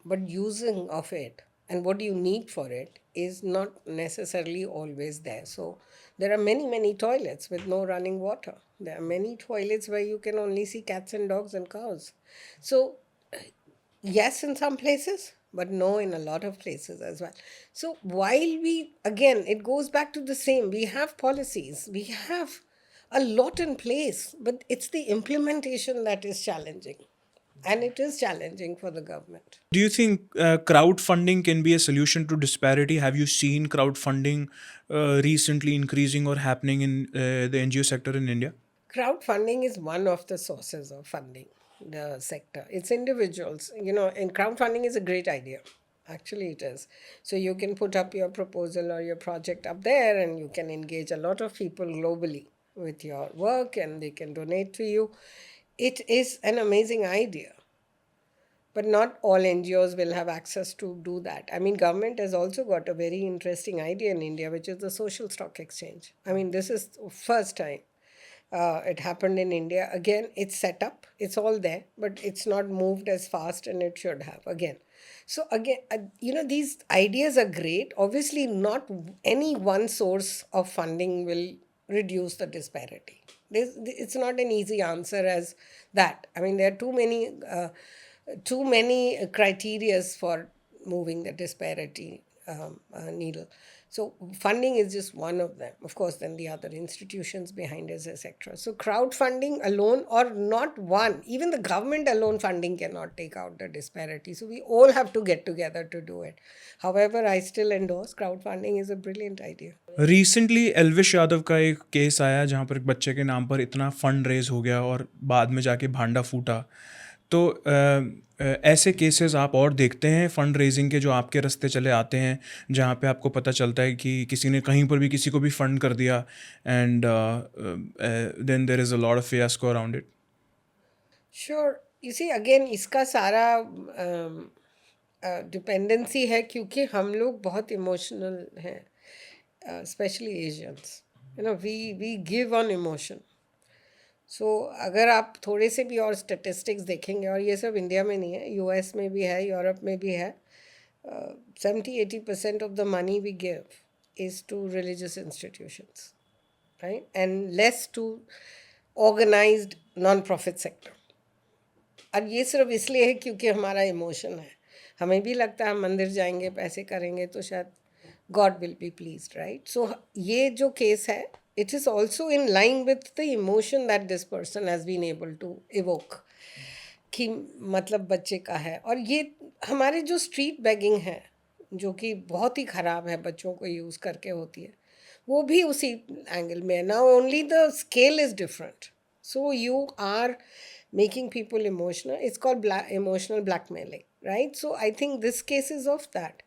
But using of it and what you need for it is not necessarily always there. So there are many, many toilets with no running water. There are many toilets where you can only see cats and dogs and cows. So yes, in some places, but no in a lot of places as well. So while it goes back to the same, we have policies, we have a lot in place, but it's the implementation that is challenging. And it is challenging for the government. Do you think crowdfunding can be a solution to disparity? Have you seen crowdfunding recently increasing or happening in the NGO sector in India? Crowdfunding is one of the sources of funding the sector. It's individuals, and crowdfunding is a great idea. Actually, it is. So you can put up your proposal or your project up there and you can engage a lot of people globally. with your work and they can donate to you. It is an amazing idea. But not all NGOs will have access to do that. I mean, government has also got a very interesting idea in India, which is the social stock exchange. I mean, this is first time it happened in India. Again, it's set up, it's all there, but it's not moved as fast and it should have again. So again, these ideas are great. Obviously, not any one source of funding will reduce the disparity. It's not an easy answer as that. I mean, there are too many criterias for moving the disparity needle. So funding is just one of them. Of course, then the other institutions behind us, etc. So crowdfunding alone, or not one, even the government alone funding cannot take out the disparity. So we all have to get together to do it. However, I still endorse crowdfunding is a brilliant idea. Recently Elvish Yadav का एक case आया जहाँ पर एक बच्चे के नाम पर इतना फंड रेज हो गया और बाद में जाके भांडा फूटा। तो ऐसे केसेस आप और देखते हैं फंड रेजिंग के जो आपके रास्ते चले आते हैं, जहाँ पे आपको पता चलता है कि किसी ने कहीं पर भी किसी को भी फंड कर दिया and then there is a lot of fiasco around it? Sure, इसी अगेन इसका सारा डिपेंडेंसी है, क्योंकि हम लोग बहुत इमोशनल हैं, specially Asians, we give on emotion. So अगर आप थोड़े से भी और स्टेटिस्टिक्स देखेंगे, और ये सब इंडिया में नहीं है, यूएस में भी है, यूरोप में भी है, 70-80% of the money we give is to religious institutions, right, and less to organised non profit sector. और ये सिर्फ इसलिए है क्योंकि हमारा इमोशन है. हमें भी लगता है हम मंदिर जाएंगे, पैसे करेंगे तो शायद God will be pleased, right. So ये जो केस है, it is also in line with the emotion that this person has been able to evoke, कि मतलब बच्चे का है. और ये हमारे जो स्ट्रीट बेगिंग है, जो कि बहुत ही ख़राब है, बच्चों को यूज़ करके होती है, वो भी उसी एंगल में है. Now only the scale is different. So you are making people emotional. It's called emotional blackmailing, right? So I think this case is of that.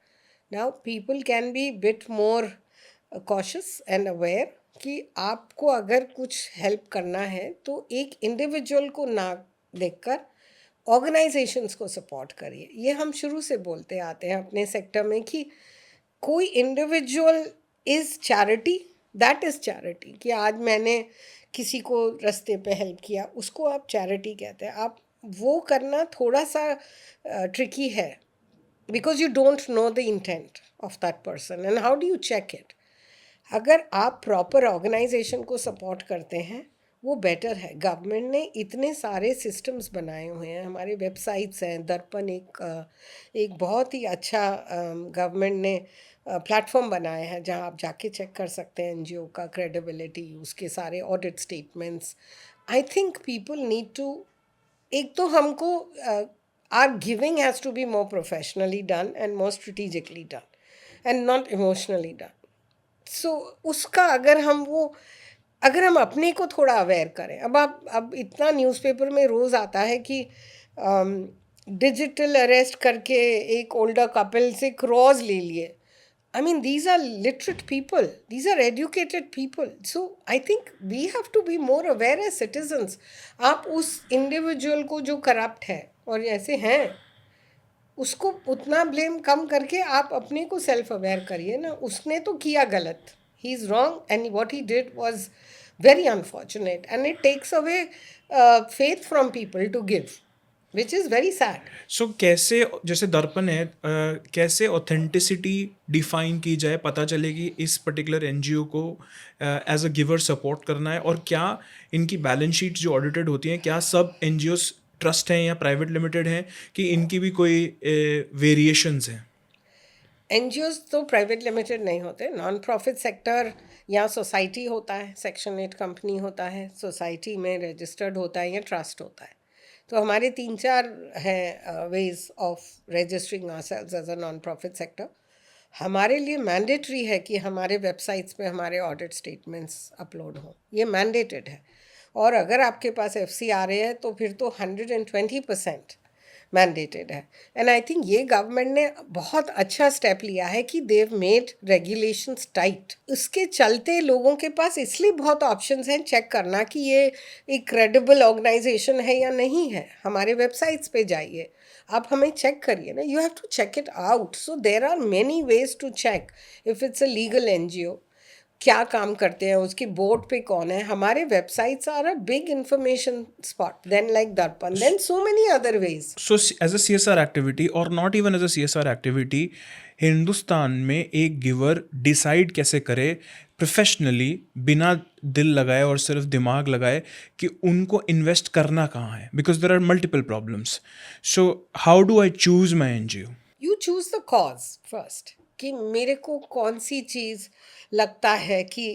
Now people can be bit more cautious and aware कि आपको अगर कुछ help करना है तो एक individual को ना देखकर ऑर्गेनाइजेशंस को सपोर्ट करिए. ये हम शुरू से बोलते आते हैं अपने सेक्टर में कि कोई individual is charity, that is charity. कि आज मैंने किसी को रास्ते पे हेल्प किया, उसको आप चैरिटी कहते हैं. आप वो करना थोड़ा सा ट्रिकी है, because you don't know the intent of that person and how do you check it. अगर आप प्रॉपर ऑर्गेनाइजेशन को सपोर्ट करते हैं, वो बेटर है. गवर्नमेंट ने इतने सारे सिस्टम्स बनाए हुए हैं, हमारे वेबसाइट्स हैं. दर्पण एक बहुत ही अच्छा गवर्नमेंट ने प्लेटफॉर्म बनाया है, जहां आप जाके चेक कर सकते हैं एनजीओ का क्रेडिबिलिटी, उसके सारे audit statements. I think people need to, एक तो हमको are giving has to be more professionally done and more strategically done and not emotionally done. So उसका अगर हम अपने को थोड़ा अवेयर करें. अब इतना न्यूज़पेपर में रोज़ आता है कि डिजिटल अरेस्ट करके एक ओल्डर कपल से क्रॉस ले लिए. I mean, these are literate people. These are educated people. So I think we have to be more aware as citizens. आप उस इंडिविजुअल को जो करप्ट है और ऐसे हैं, उसको उतना ब्लेम कम करके आप अपने को सेल्फ अवेयर करिए ना. उसने तो किया गलत, he is wrong and what he did was very unfortunate and it takes away faith from people to give, which is very sad. So कैसे, जैसे दर्पण है, कैसे ऑथेंटिसिटी डिफाइन की जाए, पता चले कि इस पर्टिकुलर एनजीओ को एज अ गिवर सपोर्ट करना है, और क्या इनकी बैलेंस शीट जो ऑडिटेड होती हैं, क्या सब एनजीओस ट्रस्ट हैं या प्राइवेट लिमिटेड हैं, कि इनकी भी कोई वेरिएशंस हैं? एनजीओज तो प्राइवेट लिमिटेड नहीं होते. नॉन प्रॉफिट सेक्टर या सोसाइटी होता है, सेक्शन 8 कंपनी होता है, सोसाइटी में रजिस्टर्ड होता है या ट्रस्ट होता है. तो हमारे 3-4 हैं ways of registering ourselves as a non profit sector. हमारे लिए मैंडेटरी है कि हमारे वेबसाइट्स पे हमारे ऑडिट स्टेटमेंट्स अपलोड हों. ये मैंडेटेड है. और अगर आपके पास एफसी आ रहे हैं तो फिर तो 120% मैंडेटेड है. एंड आई थिंक ये गवर्नमेंट ने बहुत अच्छा स्टेप लिया है कि देव मेड रेगुलेशंस टाइट. उसके चलते लोगों के पास इसलिए बहुत ऑप्शंस हैं चेक करना कि ये एक क्रेडिबल ऑर्गेनाइजेशन है या नहीं है. हमारे वेबसाइट्स पे जाइए, आप हमें चेक करिए ना. You have to check it out. So there are many ways to check if it's a legal NGO, क्या काम करते हैं, उसकी बोर्ड पे कौन है. हमारे websites are a big information spot. Then like Darpan, then so many other ways. So as a CSR activity और not even as a CSR activity, Hindustan में एक गिवर डिसाइड कैसे करे प्रोफेशनली, बिना दिल लगाए और सिर्फ दिमाग लगाए, कि उनको इन्वेस्ट करना कहाँ है, because there are multiple problems. So how do I choose my NGO? You choose the cause first, कि मेरे को कौन सी चीज़ लगता है कि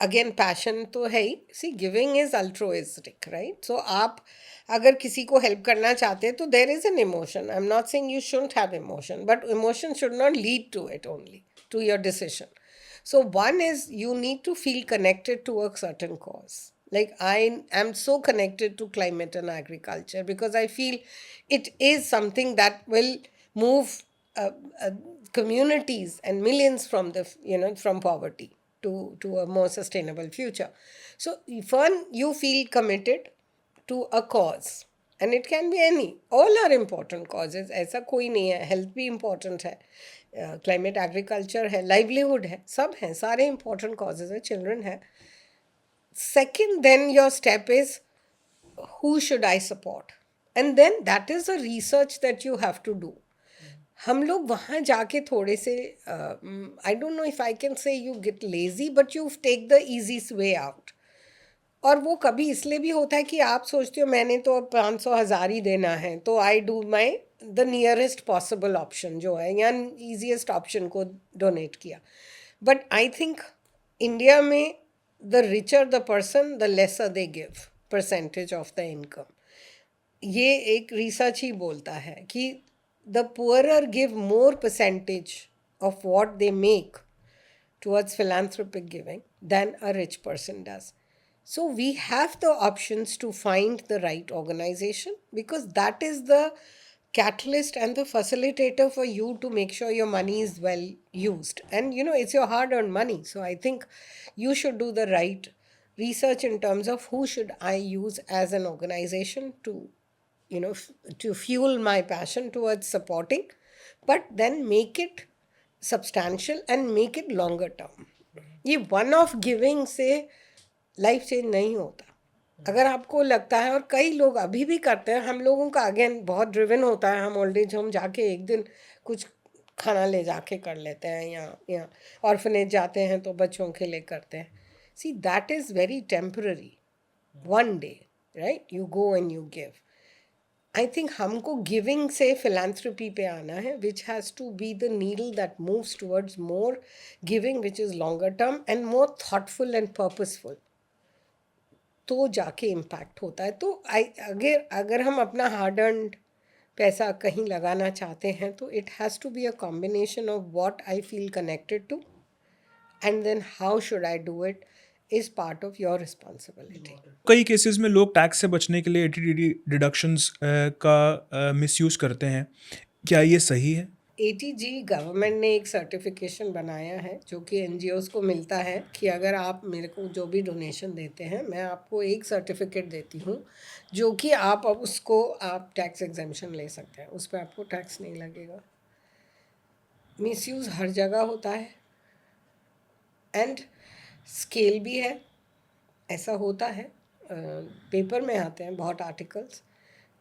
अगेन पैशन तो है ही. See giving is altruistic, right. सो आप अगर किसी को हेल्प करना चाहते हैं तो there is an emotion. I am not saying you shouldn't have emotion, but emotion should not lead to it only, to your decision. So one is you need to feel connected to a certain cause. Like I am so connected to climate and agriculture because I feel it is something that will move uh, uh, communities and millions from the from poverty to a more sustainable future. So one, you feel committed to a cause, and it can be any. All are important causes. ऐसा कोई नहीं है. Health भी important है, climate agriculture है, livelihood है, सब हैं, सारे इंपॉर्टेंट कॉजेज है, चिल्ड्रन है. Second, then your step is who should I support, and then that is a research that you have to do. हम लोग वहाँ जाके थोड़े से I don't know if I can say you get lazy, but you take the easiest way out. और वो कभी इसलिए भी होता है कि आप सोचते हो मैंने तो 500,000 ही देना है, तो I do my the nearest possible option जो है, या ईजीएस्ट ऑप्शन को डोनेट किया. बट आई थिंक इंडिया में the richer the person the lesser they give percentage of the income. ये एक रिसर्च ही बोलता है कि the poorer give more percentage of what they make towards philanthropic giving than a rich person does. So we have the options to find the right organization, because that is the catalyst and the facilitator for you to make sure your money is well used. And it's your hard earned money. So I think you should do the right research in terms of who should I use as an organization to to fuel my passion towards supporting, but then make it substantial and make it longer term. ये one of giving से life change नहीं होता. अगर आपको लगता है, और कई लोग अभी भी करते हैं, हम लोगों का अगेन बहुत ड्रिवन होता है, हम ओल्ड एज होम जाके एक दिन कुछ खाना ले जाके कर लेते हैं, या ऑर्फनेज जाते हैं तो बच्चों के लिए करते हैं. See that is very temporary, one day, right. You go and you give. I think हमको गिविंग से फिलैंथ्रोपी पे आना है, which has to be the needle that moves towards more giving, which is longer term and more thoughtful and purposeful. तो जाके impact होता है. तो अगर हम अपना हार्ड अर्नड पैसा कहीं लगाना चाहते हैं, तो it has to be a combination of what I feel connected to, and then how should I do it is part of your responsibility. कई केसेस में लोग टैक्स से बचने के लिए ATD डिडक्शंस का मिसयूज करते हैं. क्या ये सही है? ATG गवर्नमेंट ने एक सर्टिफिकेशन बनाया है जो कि NGOs को मिलता है, कि अगर आप मेरे को जो भी डोनेशन देते हैं, मैं आपको एक सर्टिफिकेट देती हूँ जो कि आप अब उसको आप टैक्स एग्जेम्पशन ले सकते हैं, उस पर आपको टैक्स नहीं लगेगा. मिसयूज़ हर जगह होता है, एंड स्केल भी है. ऐसा होता है, पेपर में आते हैं बहुत आर्टिकल्स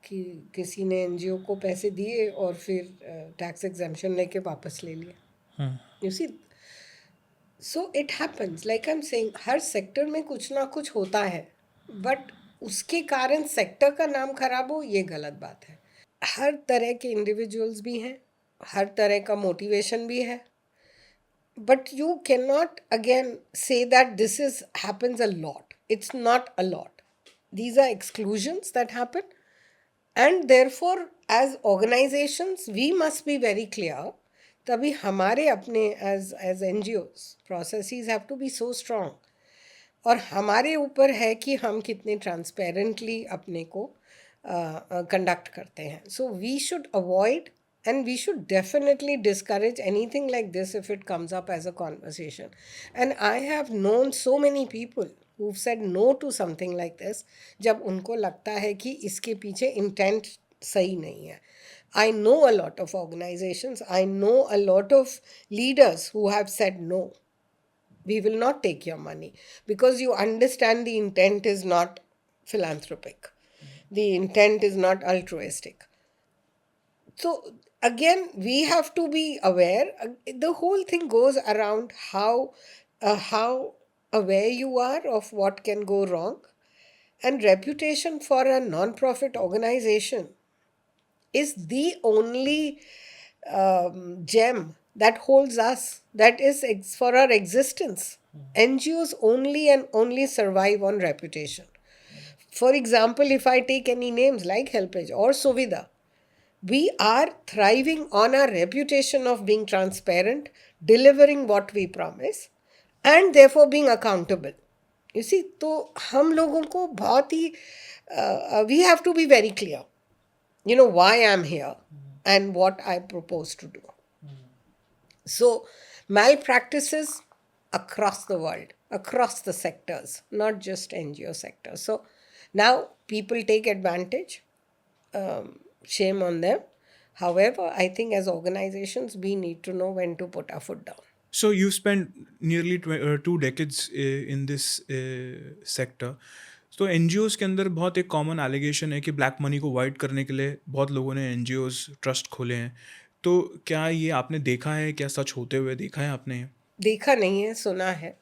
कि किसी ने NGO को पैसे दिए और फिर टैक्स एग्जेम्पशन लेके वापस ले लिया. You see, so it happens. Like I am saying, हर सेक्टर में कुछ ना कुछ होता है, बट उसके कारण सेक्टर का नाम खराब हो, ये गलत बात है. हर तरह के इंडिविजुअल्स भी हैं, हर तरह का मोटिवेशन भी है, but you cannot again say that this is happens a lot. It's not a lot. These are exclusions that happen, and therefore as organizations we must be very clear. तभी हमारे अपने as NGOs processes have to be so strong, और हमारे ऊपर है कि हम कितने ट्रांसपेरेंटली अपने को कंडक्ट करते हैं. So we should avoid and we should definitely discourage anything like this if it comes up as a conversation. And I have known so many people who've said no to something like this जब उनको लगता है कि इसके पीछे intent सही नहीं है. I know a lot of organizations, I know a lot of leaders who have said no, we will not take your money, because you understand the intent is not philanthropic, the intent is not altruistic. So again, we have to be aware. The whole thing goes around how aware you are of what can go wrong. And reputation for a non-profit organization is the only gem that holds us, that is for our existence. NGOs only and only survive on reputation. For example, if I take any names like Helpage or Suvidha, we are thriving on our reputation of being transparent, delivering what we promise, and therefore being accountable. You see, तो हम लोगों को बहुत ही we have to be very clear, you know, why I'm here and what I propose to do. So malpractices across the world, across the sectors, not just NGO sectors. So now people take advantage. Shame on them. However, I think as organizations, we need to know when to put our foot down. So you spent nearly 2 decades in this sector. तो N के अंदर बहुत एक common allegation है कि black money को white करने के लिए बहुत लोगों ने एन ट्रस्ट खोले हैं. तो क्या ये आपने देखा है, क्या सच होते हुए देखा है आपने? देखा नहीं है, सुना है.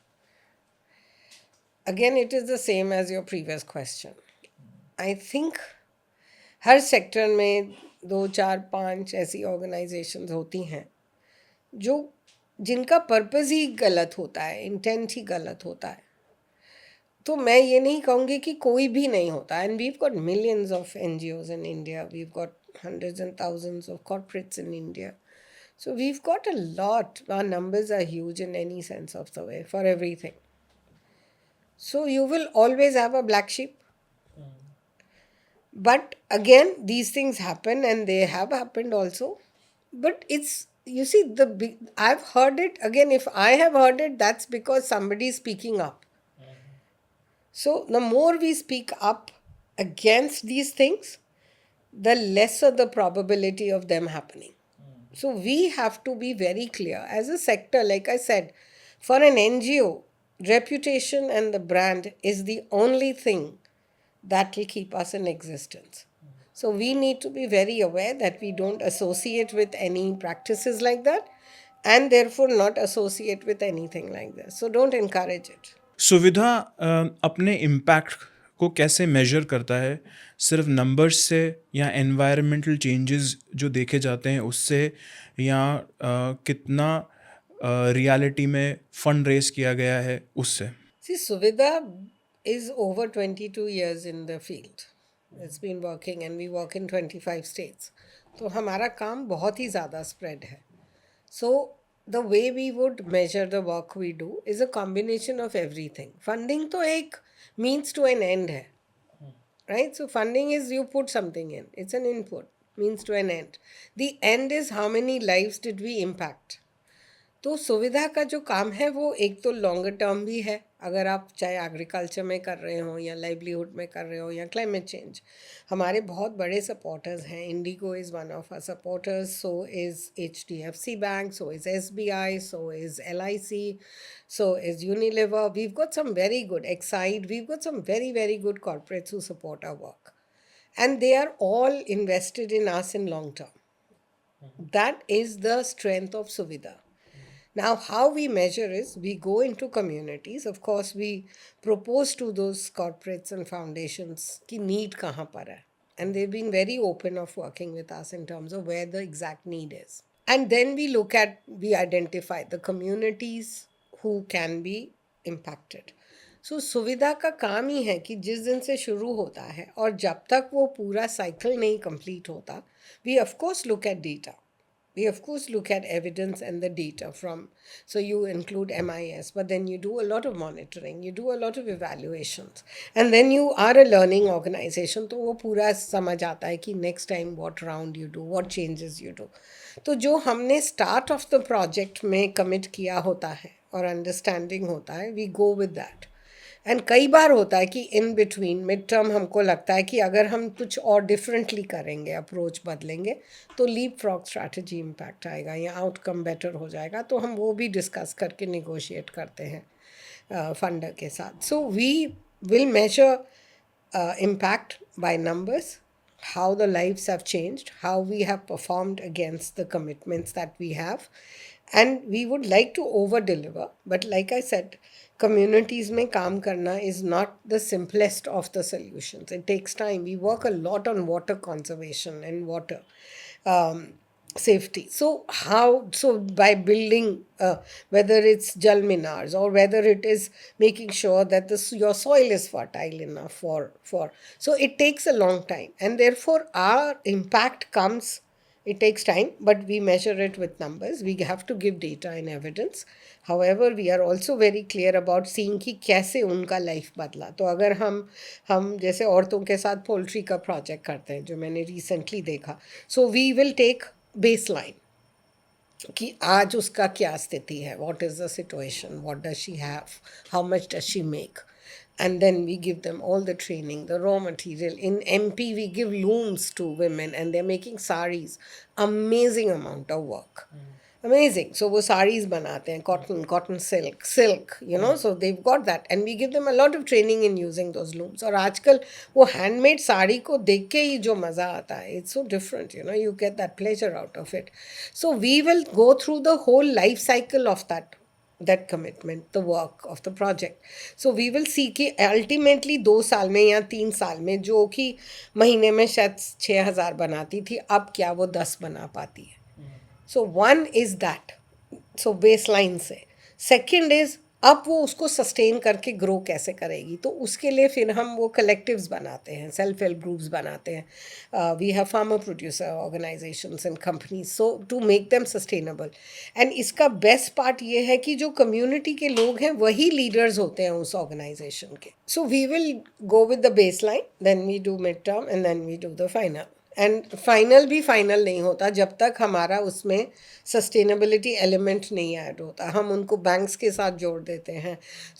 Again, it is the same as your previous question. I think her sector में 2, 4, 5 ऐसी ऑर्गेनाइजेशंस होती हैं जो जिनका पर्पस ही गलत होता है, इंटेंट ही गलत होता है. तो मैं ये नहीं कहूँगी कि कोई भी नहीं होता. And we've got millions of NGOs in India, we've got hundreds and thousands of corporates in India. So we've got a lot. Our numbers are huge in any sense of the way for everything. So you will always have a black sheep. But again, these things happen, and they have happened also. But it's, you see, I've heard it. Again, if I have heard it, that's because somebody is speaking up. So the more we speak up against these things, the lesser the probability of them happening. So we have to be very clear. As a sector, like I said, for an NGO, reputation and the brand is the only thing that will keep us in existence. So we need to be very aware that we don't associate with any practices like that, and therefore not associate with anything like this. So don't encourage it. सुविधा अपने impact को कैसे major करता है? सिर्फ numbers से, या environmental changes जो देखे जाते हैं उससे, या कितना रियलिटी में फंड रेस किया गया है उससे? See, Suvidha is over 22 years in the field. It's been working and we work in 25 states. तो हमारा काम बहुत ही ज़्यादा स्प्रेड है. So the way we would measure the work we do is a combination of everything. Funding तो एक means to an end है. Right? So funding is you put something in. It's an input, means to an end. The end is how many lives did we impact. तो सुविधा का जो काम है वो एक तो लॉन्गर टर्म भी है. अगर आप चाहे एग्रीकल्चर में कर रहे हो या लाइवलीहुड में कर रहे हो या क्लाइमेट चेंज, हमारे बहुत बड़े सपोर्टर्स हैं. IndiGo is one of our supporters, so is HDFC Bank, so is SBI, so is LIC, so is Unilever. We've got some very good Exide. We've got some very, very good corporates who support our work. And they are all invested in us in long term. That is the strength of Suvidha. Now, how we measure is we go into communities. Of course, we propose to those corporates and foundations ki need kahan par hai. And they've been very open of working with us in terms of where the exact need is. And then we identify the communities who can be impacted. So सुविधा का काम ही है कि जिस दिन से शुरू होता है और जब तक वो पूरा साइकिल नहीं कंप्लीट होता, we of course look at data. We of course look at evidence and the data from, so you include MIS, but then you do a lot of monitoring, you do a lot of evaluations, and then you are a learning organization. तो वो पूरा समझ आता है कि next time what round you do, what changes you do. तो जो हमने start of the project में commit किया होता है और understanding होता है, we go with that. And कई बार होता है कि इन बिटवीन मिड टर्म हमको लगता है कि अगर हम कुछ और डिफरेंटली करेंगे, अप्रोच बदलेंगे, तो लीप फ्रॉग स्ट्रैटेजी इम्पैक्ट आएगा या आउटकम बेटर हो जाएगा. तो हम वो भी डिस्कस करके निगोशिएट करते हैं फंडर के साथ. So we will measure impact by numbers, how the lives have changed, how we have performed against the commitments that we have, and we would like to over deliver. But like I said, communities mein kaam karna is not the simplest of the solutions. It takes time. We work a lot on water conservation and water safety. So by building, whether it's jal minars or whether it is making sure that your soil is fertile enough for so it takes a long time, and therefore our impact comes, it takes time, but we measure it with numbers. We have to give data and evidence. However, we are also very clear about seeing कि कैसे उनका life बदला. तो अगर हम जैसे औरतों के साथ पोल्ट्री का प्रोजेक्ट करते हैं, जो मैंने रिसेंटली देखा, so we will take baseline कि आज उसका क्या स्थिति है, what is the situation, what does she have, how much does she make, and then we give them all the training, the raw material. In MP we give looms to women and they're making saris, amazing amount of work. Amazing. So वो saris बनाते हैं, cotton silk, you know, so they've got that, and we give them a lot of training in using those looms. और आजकल वो handmade sari को देख के ही जो मज़ा आता है, it's so different, you know, you get that pleasure out of it. So we will go through the whole life cycle of that commitment, the work of the project. So we will see कि ultimately 2 साल में या 3 साल में, जो कि महीने में शायद 6,000 बनाती थी, अब क्या वो 10 बना पाती है. So one is that, so baseline से. Second is अब वो उसको सस्टेन करके ग्रो कैसे करेगी. तो उसके लिए फिर हम वो कलेक्टिव्स बनाते हैं, सेल्फ हेल्प ग्रुप्स बनाते हैं. We have farmer producer organisations and companies, so to make them sustainable. And इसका बेस्ट पार्ट ये है कि जो कम्युनिटी के लोग हैं वही लीडर्स होते हैं उस ऑर्गेनाइजेशन के. So we will go with the base line, then we do mid term and then we do the final. And final भी फाइनल नहीं होता जब तक हमारा उसमें सस्टेनेबिलिटी एलिमेंट नहीं ऐड होता. हम उनको बैंक्स के साथ जोड़ देते हैं,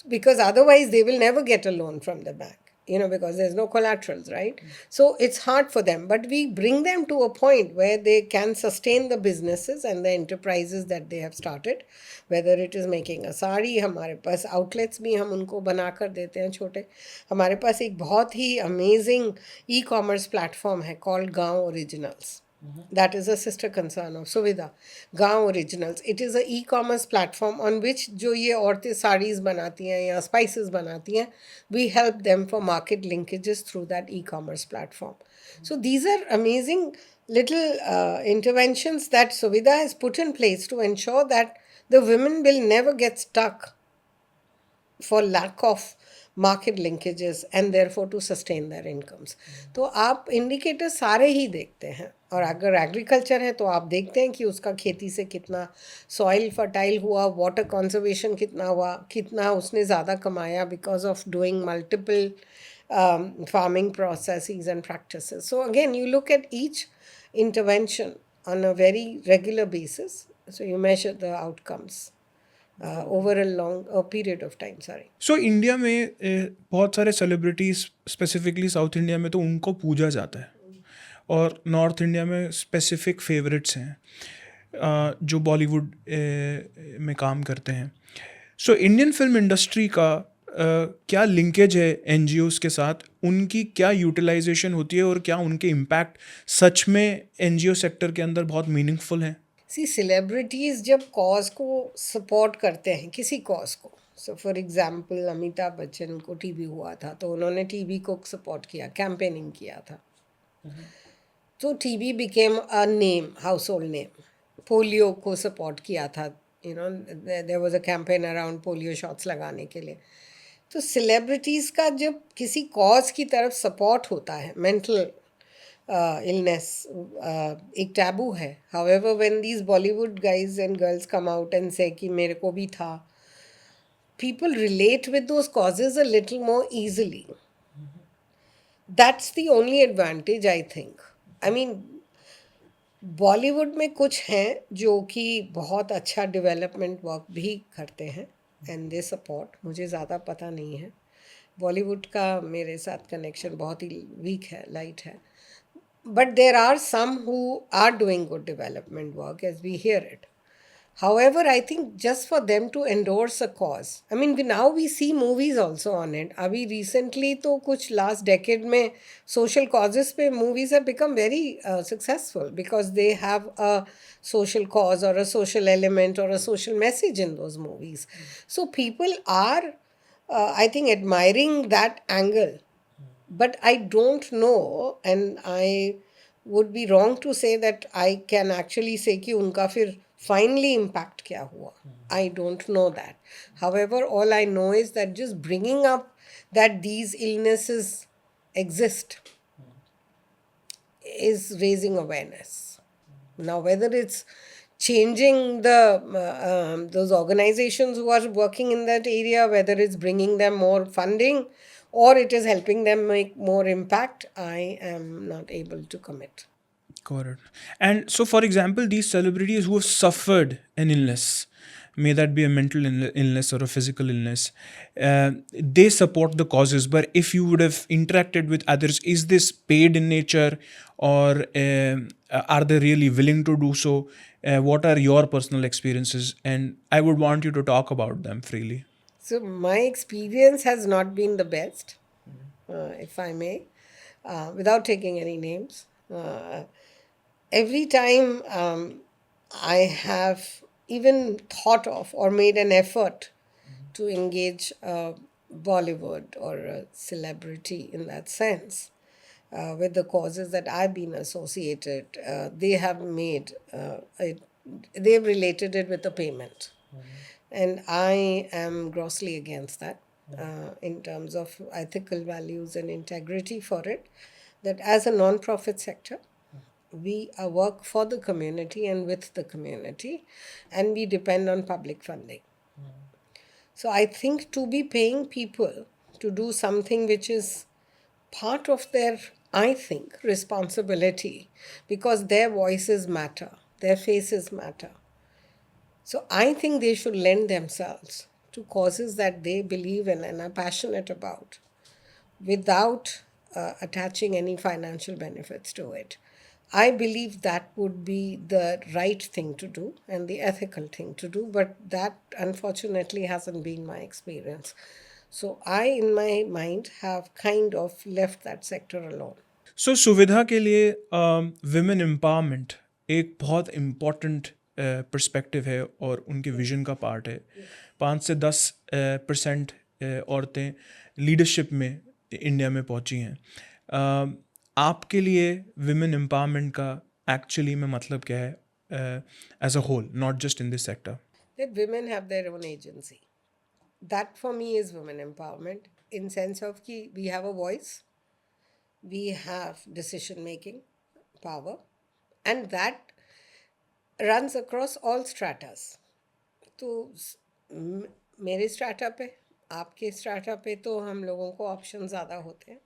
because otherwise they will never get a loan from the bank, you know, because there's no collaterals, right? So it's hard for them, but we bring them to a point where they can sustain the businesses and the enterprises that they have started, whether it is making a sari. हमारे पास outlets भी हम उनको बना कर देते हैं छोटे. हमारे पास एक बहुत ही amazing e-commerce platform है called Gaon Originals. That is a sister concern of Suvidha, Gaon Originals. It is a e-commerce platform on which जो ये औरतें साड़ीज़ बनाती हैं या spices बनाती हैं, we help them for market linkages through that e-commerce platform. So these are amazing little interventions that Suvidha has put in place to ensure that the women will never get stuck for lack of market linkages and therefore to sustain their incomes. तो आप indicator सारे ही देखते हैं, और अगर agriculture है तो आप देखते हैं कि उसका खेती से कितना सॉइल फर्टाइल हुआ, वाटर कंजर्वेशन कितना हुआ, कितना उसने ज़्यादा कमाया because of doing multiple farming processes and practices. So again, you look at each intervention on a very regular basis. So you measure the outcomes over a long period of time. Sorry. So India में बहुत सारे celebrities, specifically south India में तो उनको पूजा जाता है, और north India में स्पेसिफिक फेवरेट्स हैं जो बॉलीवुड में काम करते हैं. सो इंडियन फिल्म इंडस्ट्री का क्या लिंकेज है एनजीओज़ के साथ, उनकी क्या यूटिलाइजेशन होती है, और क्या उनके इम्पैक्ट सच में एनजीओ सेक्टर के अंदर बहुत मीनिंगफुल हैं? सी सेलिब्रिटीज़ जब कॉज को सपोर्ट करते हैं, किसी कॉज को, so for example Amitabh Bachchan को टीबी हुआ था तो उन्होंने टीबी को सपोर्ट किया, कैंपेनिंग किया था. तो TB became a name, household name. Polio को सपोर्ट किया था, you know, there was a campaign around polio shots लगाने के लिए. तो सेलिब्रिटीज़ का जब किसी कॉज की तरफ सपोर्ट होता है, मेंटल illness एक taboo है. However, when these Bollywood guys and girls come out and say कि मेरे को भी था, people relate with those causes a little more easily. That's the only advantage, I think. I mean, Bollywood में कुछ हैं जो कि बहुत अच्छा डेवलपमेंट वर्क भी करते हैं एंड दे सपोर्ट. मुझे ज़्यादा पता नहीं है. बॉलीवुड का मेरे साथ कनेक्शन बहुत ही वीक है, लाइट है. But there are some who are doing good development work as we hear it. However, I think just for them to endorse a cause, I mean, now we see movies also on it. Abhi recently, to kuch last decade mein social causes pe movies have become very successful because they have a social cause or a social element or a social message in those movies. So people are, I think, admiring that angle. But I don't know, and I would be wrong to say that I can actually say कि उनका फिर finally impact क्या हुआ. I don't know that. However, all I know is that just bringing up that these illnesses exist is raising awareness. Now, whether it's changing the those organizations who are working in that area, whether it's bringing them more funding, or it is helping them make more impact, I am not able to commit. Correct. And so, for example, these celebrities who have suffered an illness, may that be a mental illness or a physical illness, they support the causes. But if you would have interacted with others, is this paid in nature, or are they really willing to do so? What are your personal experiences? And I would want you to talk about them freely. So, my experience has not been the best, if I may, without taking any names. Every time I have even thought of or made an effort to engage Bollywood or a celebrity in that sense with the causes that I've been associated, they have made they've related it with a payment. And I am grossly against that in terms of ethical values and integrity for it. That as a non-profit sector, we work for the community and with the community, and we depend on public funding. So I think to be paying people to do something which is part of their, I think, responsibility, because their voices matter, their faces matter. So I think they should lend themselves to causes that they believe in and are passionate about without attaching any financial benefits to it. I believe that would be the right thing to do and the ethical thing to do, but that unfortunately hasn't been my experience. So I, in my mind, have kind of left that sector alone. सो सुविधा के लिए women empowerment एक बहुत important perspective है और उनके vision का part है. 5 से 10% औरतें लीडरशिप में इंडिया में पहुंची हैं. आपके लिए विमेन एम्पावरमेंट का एक्चुअली में मतलब क्या है as a whole, not just in this sector? That women have their own agency. That for me is women empowerment in sense of कि we have a voice, we have decision making power, and that runs across all stratas. तो मेरे strata पे, आपके strata पे तो हम लोगों को ऑप्शन ज़्यादा होते हैं.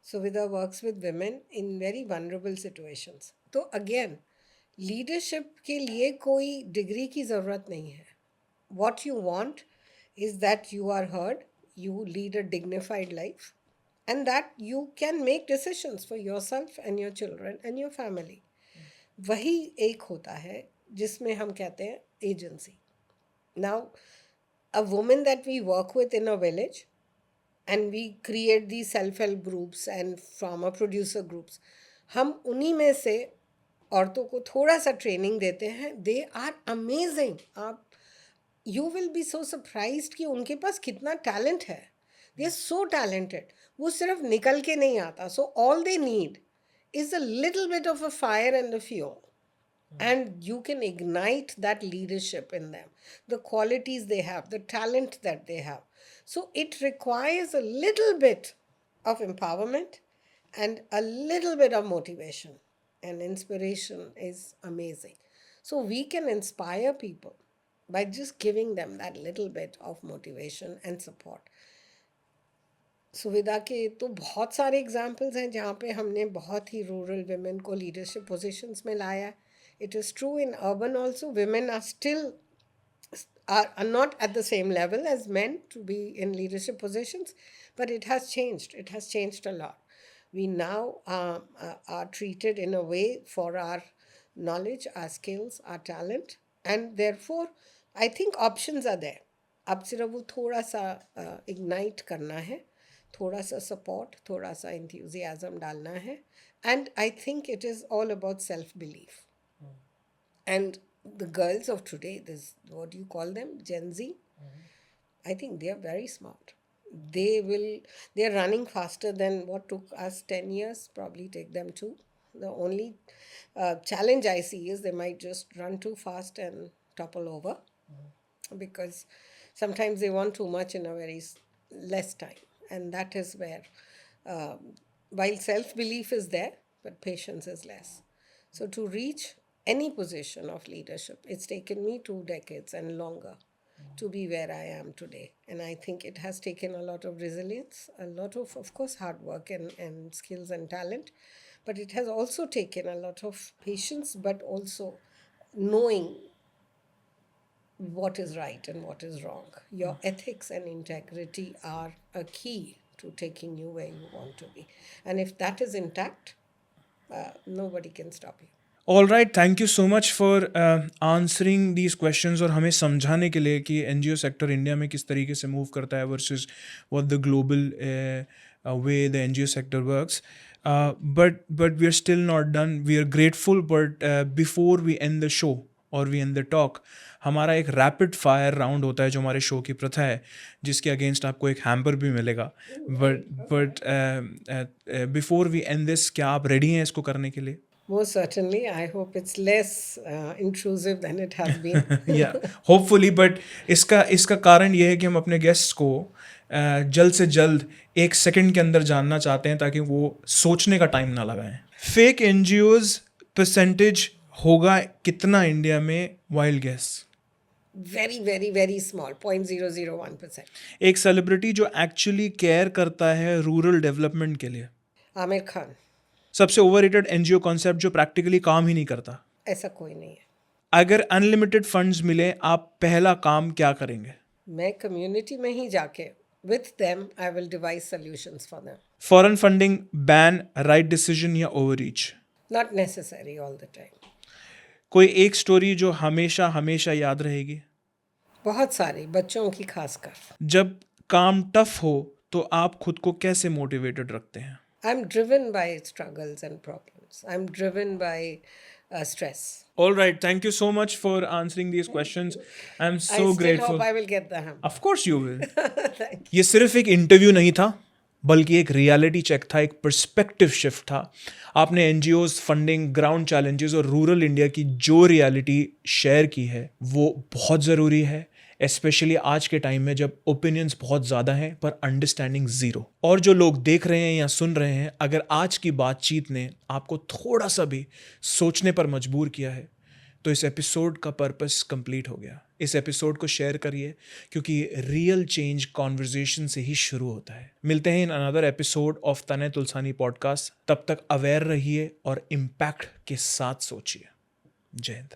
Suvidha works with women in very vulnerable situations. तो again, leadership के लिए कोई डिग्री की ज़रूरत नहीं है. What you want is that you are heard, you lead a dignified life, and that you can make decisions for yourself and your children and your family. वही एक होता है जिसमें हम कहते हैं agency. Now, a woman that we work with in a village, and we create these self-help groups and farmer producer groups, हम उन्हीं में से औरतों को थोड़ा सा ट्रेनिंग देते हैं. They are amazing. आप you will be so surprised कि उनके पास कितना टैलेंट है. They are so talented. वो सिर्फ निकल के नहीं आता. So all they need is a little bit of a fire and a fuel. And you can ignite that leadership in them, the qualities they have, the talent that they have. So it requires a little bit of empowerment and a little bit of motivation and inspiration is amazing. So we can inspire people by just giving them that little bit of motivation and support. सुविधा के तो बहुत सारे examples हैं जहाँ पे हमने बहुत ही रूरल women को लीडरशिप पोजीशंस में लाया. It is true in urban also. Women are still are not at the same level as men to be in leadership positions, but it has changed. It has changed a lot. We now are treated in a way for our knowledge, our skills, our talent, and therefore I think options are there. अब सिर्फ वो थोड़ा सा ignite करना है, थोड़ा सा support, थोड़ा सा इंथ्यूजियाज्म डालना है. And I think it is all about self belief. And the girls of today, this what do you call them, Gen Z, I think they are very smart. They are running faster than what took us 10 years, probably take them too. The only challenge I see is they might just run too fast and topple over, because sometimes they want too much in a very less time, and that is where while self-belief is there, but patience is less. So to reach any position of leadership, it's taken me 2 decades and longer to be where I am today. And I think it has taken a lot of resilience, a lot of course, hard work and skills and talent. But it has also taken a lot of patience, but also knowing what is right and what is wrong. Your ethics and integrity are a key to taking you where you want to be. And if that is intact, nobody can stop you. All right, thank you so much for answering these questions और हमें समझाने के लिए कि NGO sector India में किस तरीके से मूव करता है versus what the global way the NGO sector works. But we are still not done. We are grateful, but before we end the show और वी एंड द टॉक, हमारा एक rapid fire round होता है जो हमारे show की प्रथा है, जिसके अगेंस्ट आपको एक हैम्पर भी मिलेगा. But before we end this, क्या आप रेडी हैं इसको करने के लिए? Most certainly. I hope it's less intrusive than it has been. या होपफुली. बट इसका कारण ये है कि हम अपने गेस्ट्स को जल्द से जल्द 1 सेकंड के अंदर जानना चाहते हैं ताकि वो सोचने का टाइम ना लगाएं. फेक एनजीओज परसेंटेज होगा कितना इंडिया में? Wild guess. Very, very, very small, 0.001%. एक सेलिब्रिटी जो एक्चुअली केयर करता है रूरल डेवलपमेंट के लिए. आमिर खान. सबसे ओवररेटेड एनजीओ कॉन्सेप्ट जो प्रैक्टिकली काम ही नहीं करता. ऐसा कोई नहीं है. अगर अनलिमिटेड फंड्स मिले, आप पहला काम क्या करेंगे? मैं कम्युनिटी में ही जाके with them I will devise solutions for them. Foreign funding ban right decision या overreach? Not necessary all the time. कोई एक स्टोरी जो हमेशा हमेशा याद रहेगी? बहुत सारे, बच्चों की खासकर. जब काम टफ हो तो आप खुद को कैसे मोटिवेटेड रखते हैं? I'm driven by struggles and problems. I'm driven by stress. All right, thank you so much for answering these questions. I'm so I still grateful. hope I will get the hammer. Of course you will. Thank you. ये सिर्फ एक interview नहीं था, बल्कि एक reality check था, एक perspective shift था. आपने एनजीओज, फंडिंग, ग्राउंड चैलेंजेस और रूरल इंडिया की जो रियलिटी शेयर की है वो बहुत ज़रूरी है, स्पेशली आज के टाइम में जब ओपिनियंस बहुत ज़्यादा हैं पर अंडरस्टैंडिंग ज़ीरो. और जो लोग देख रहे हैं या सुन रहे हैं, अगर आज की बातचीत ने आपको थोड़ा सा भी सोचने पर मजबूर किया है तो इस एपिसोड का पर्पस कंप्लीट हो गया. इस एपिसोड को शेयर करिए, क्योंकि रियल चेंज कॉन्वर्जेशन से ही शुरू होता है. मिलते हैं इन अनदर एपिसोड ऑफ तने तुलसानी पॉडकास्ट. तब तक अवेयर रहिए और इम्पैक्ट के साथ सोचिए. जय हिंद.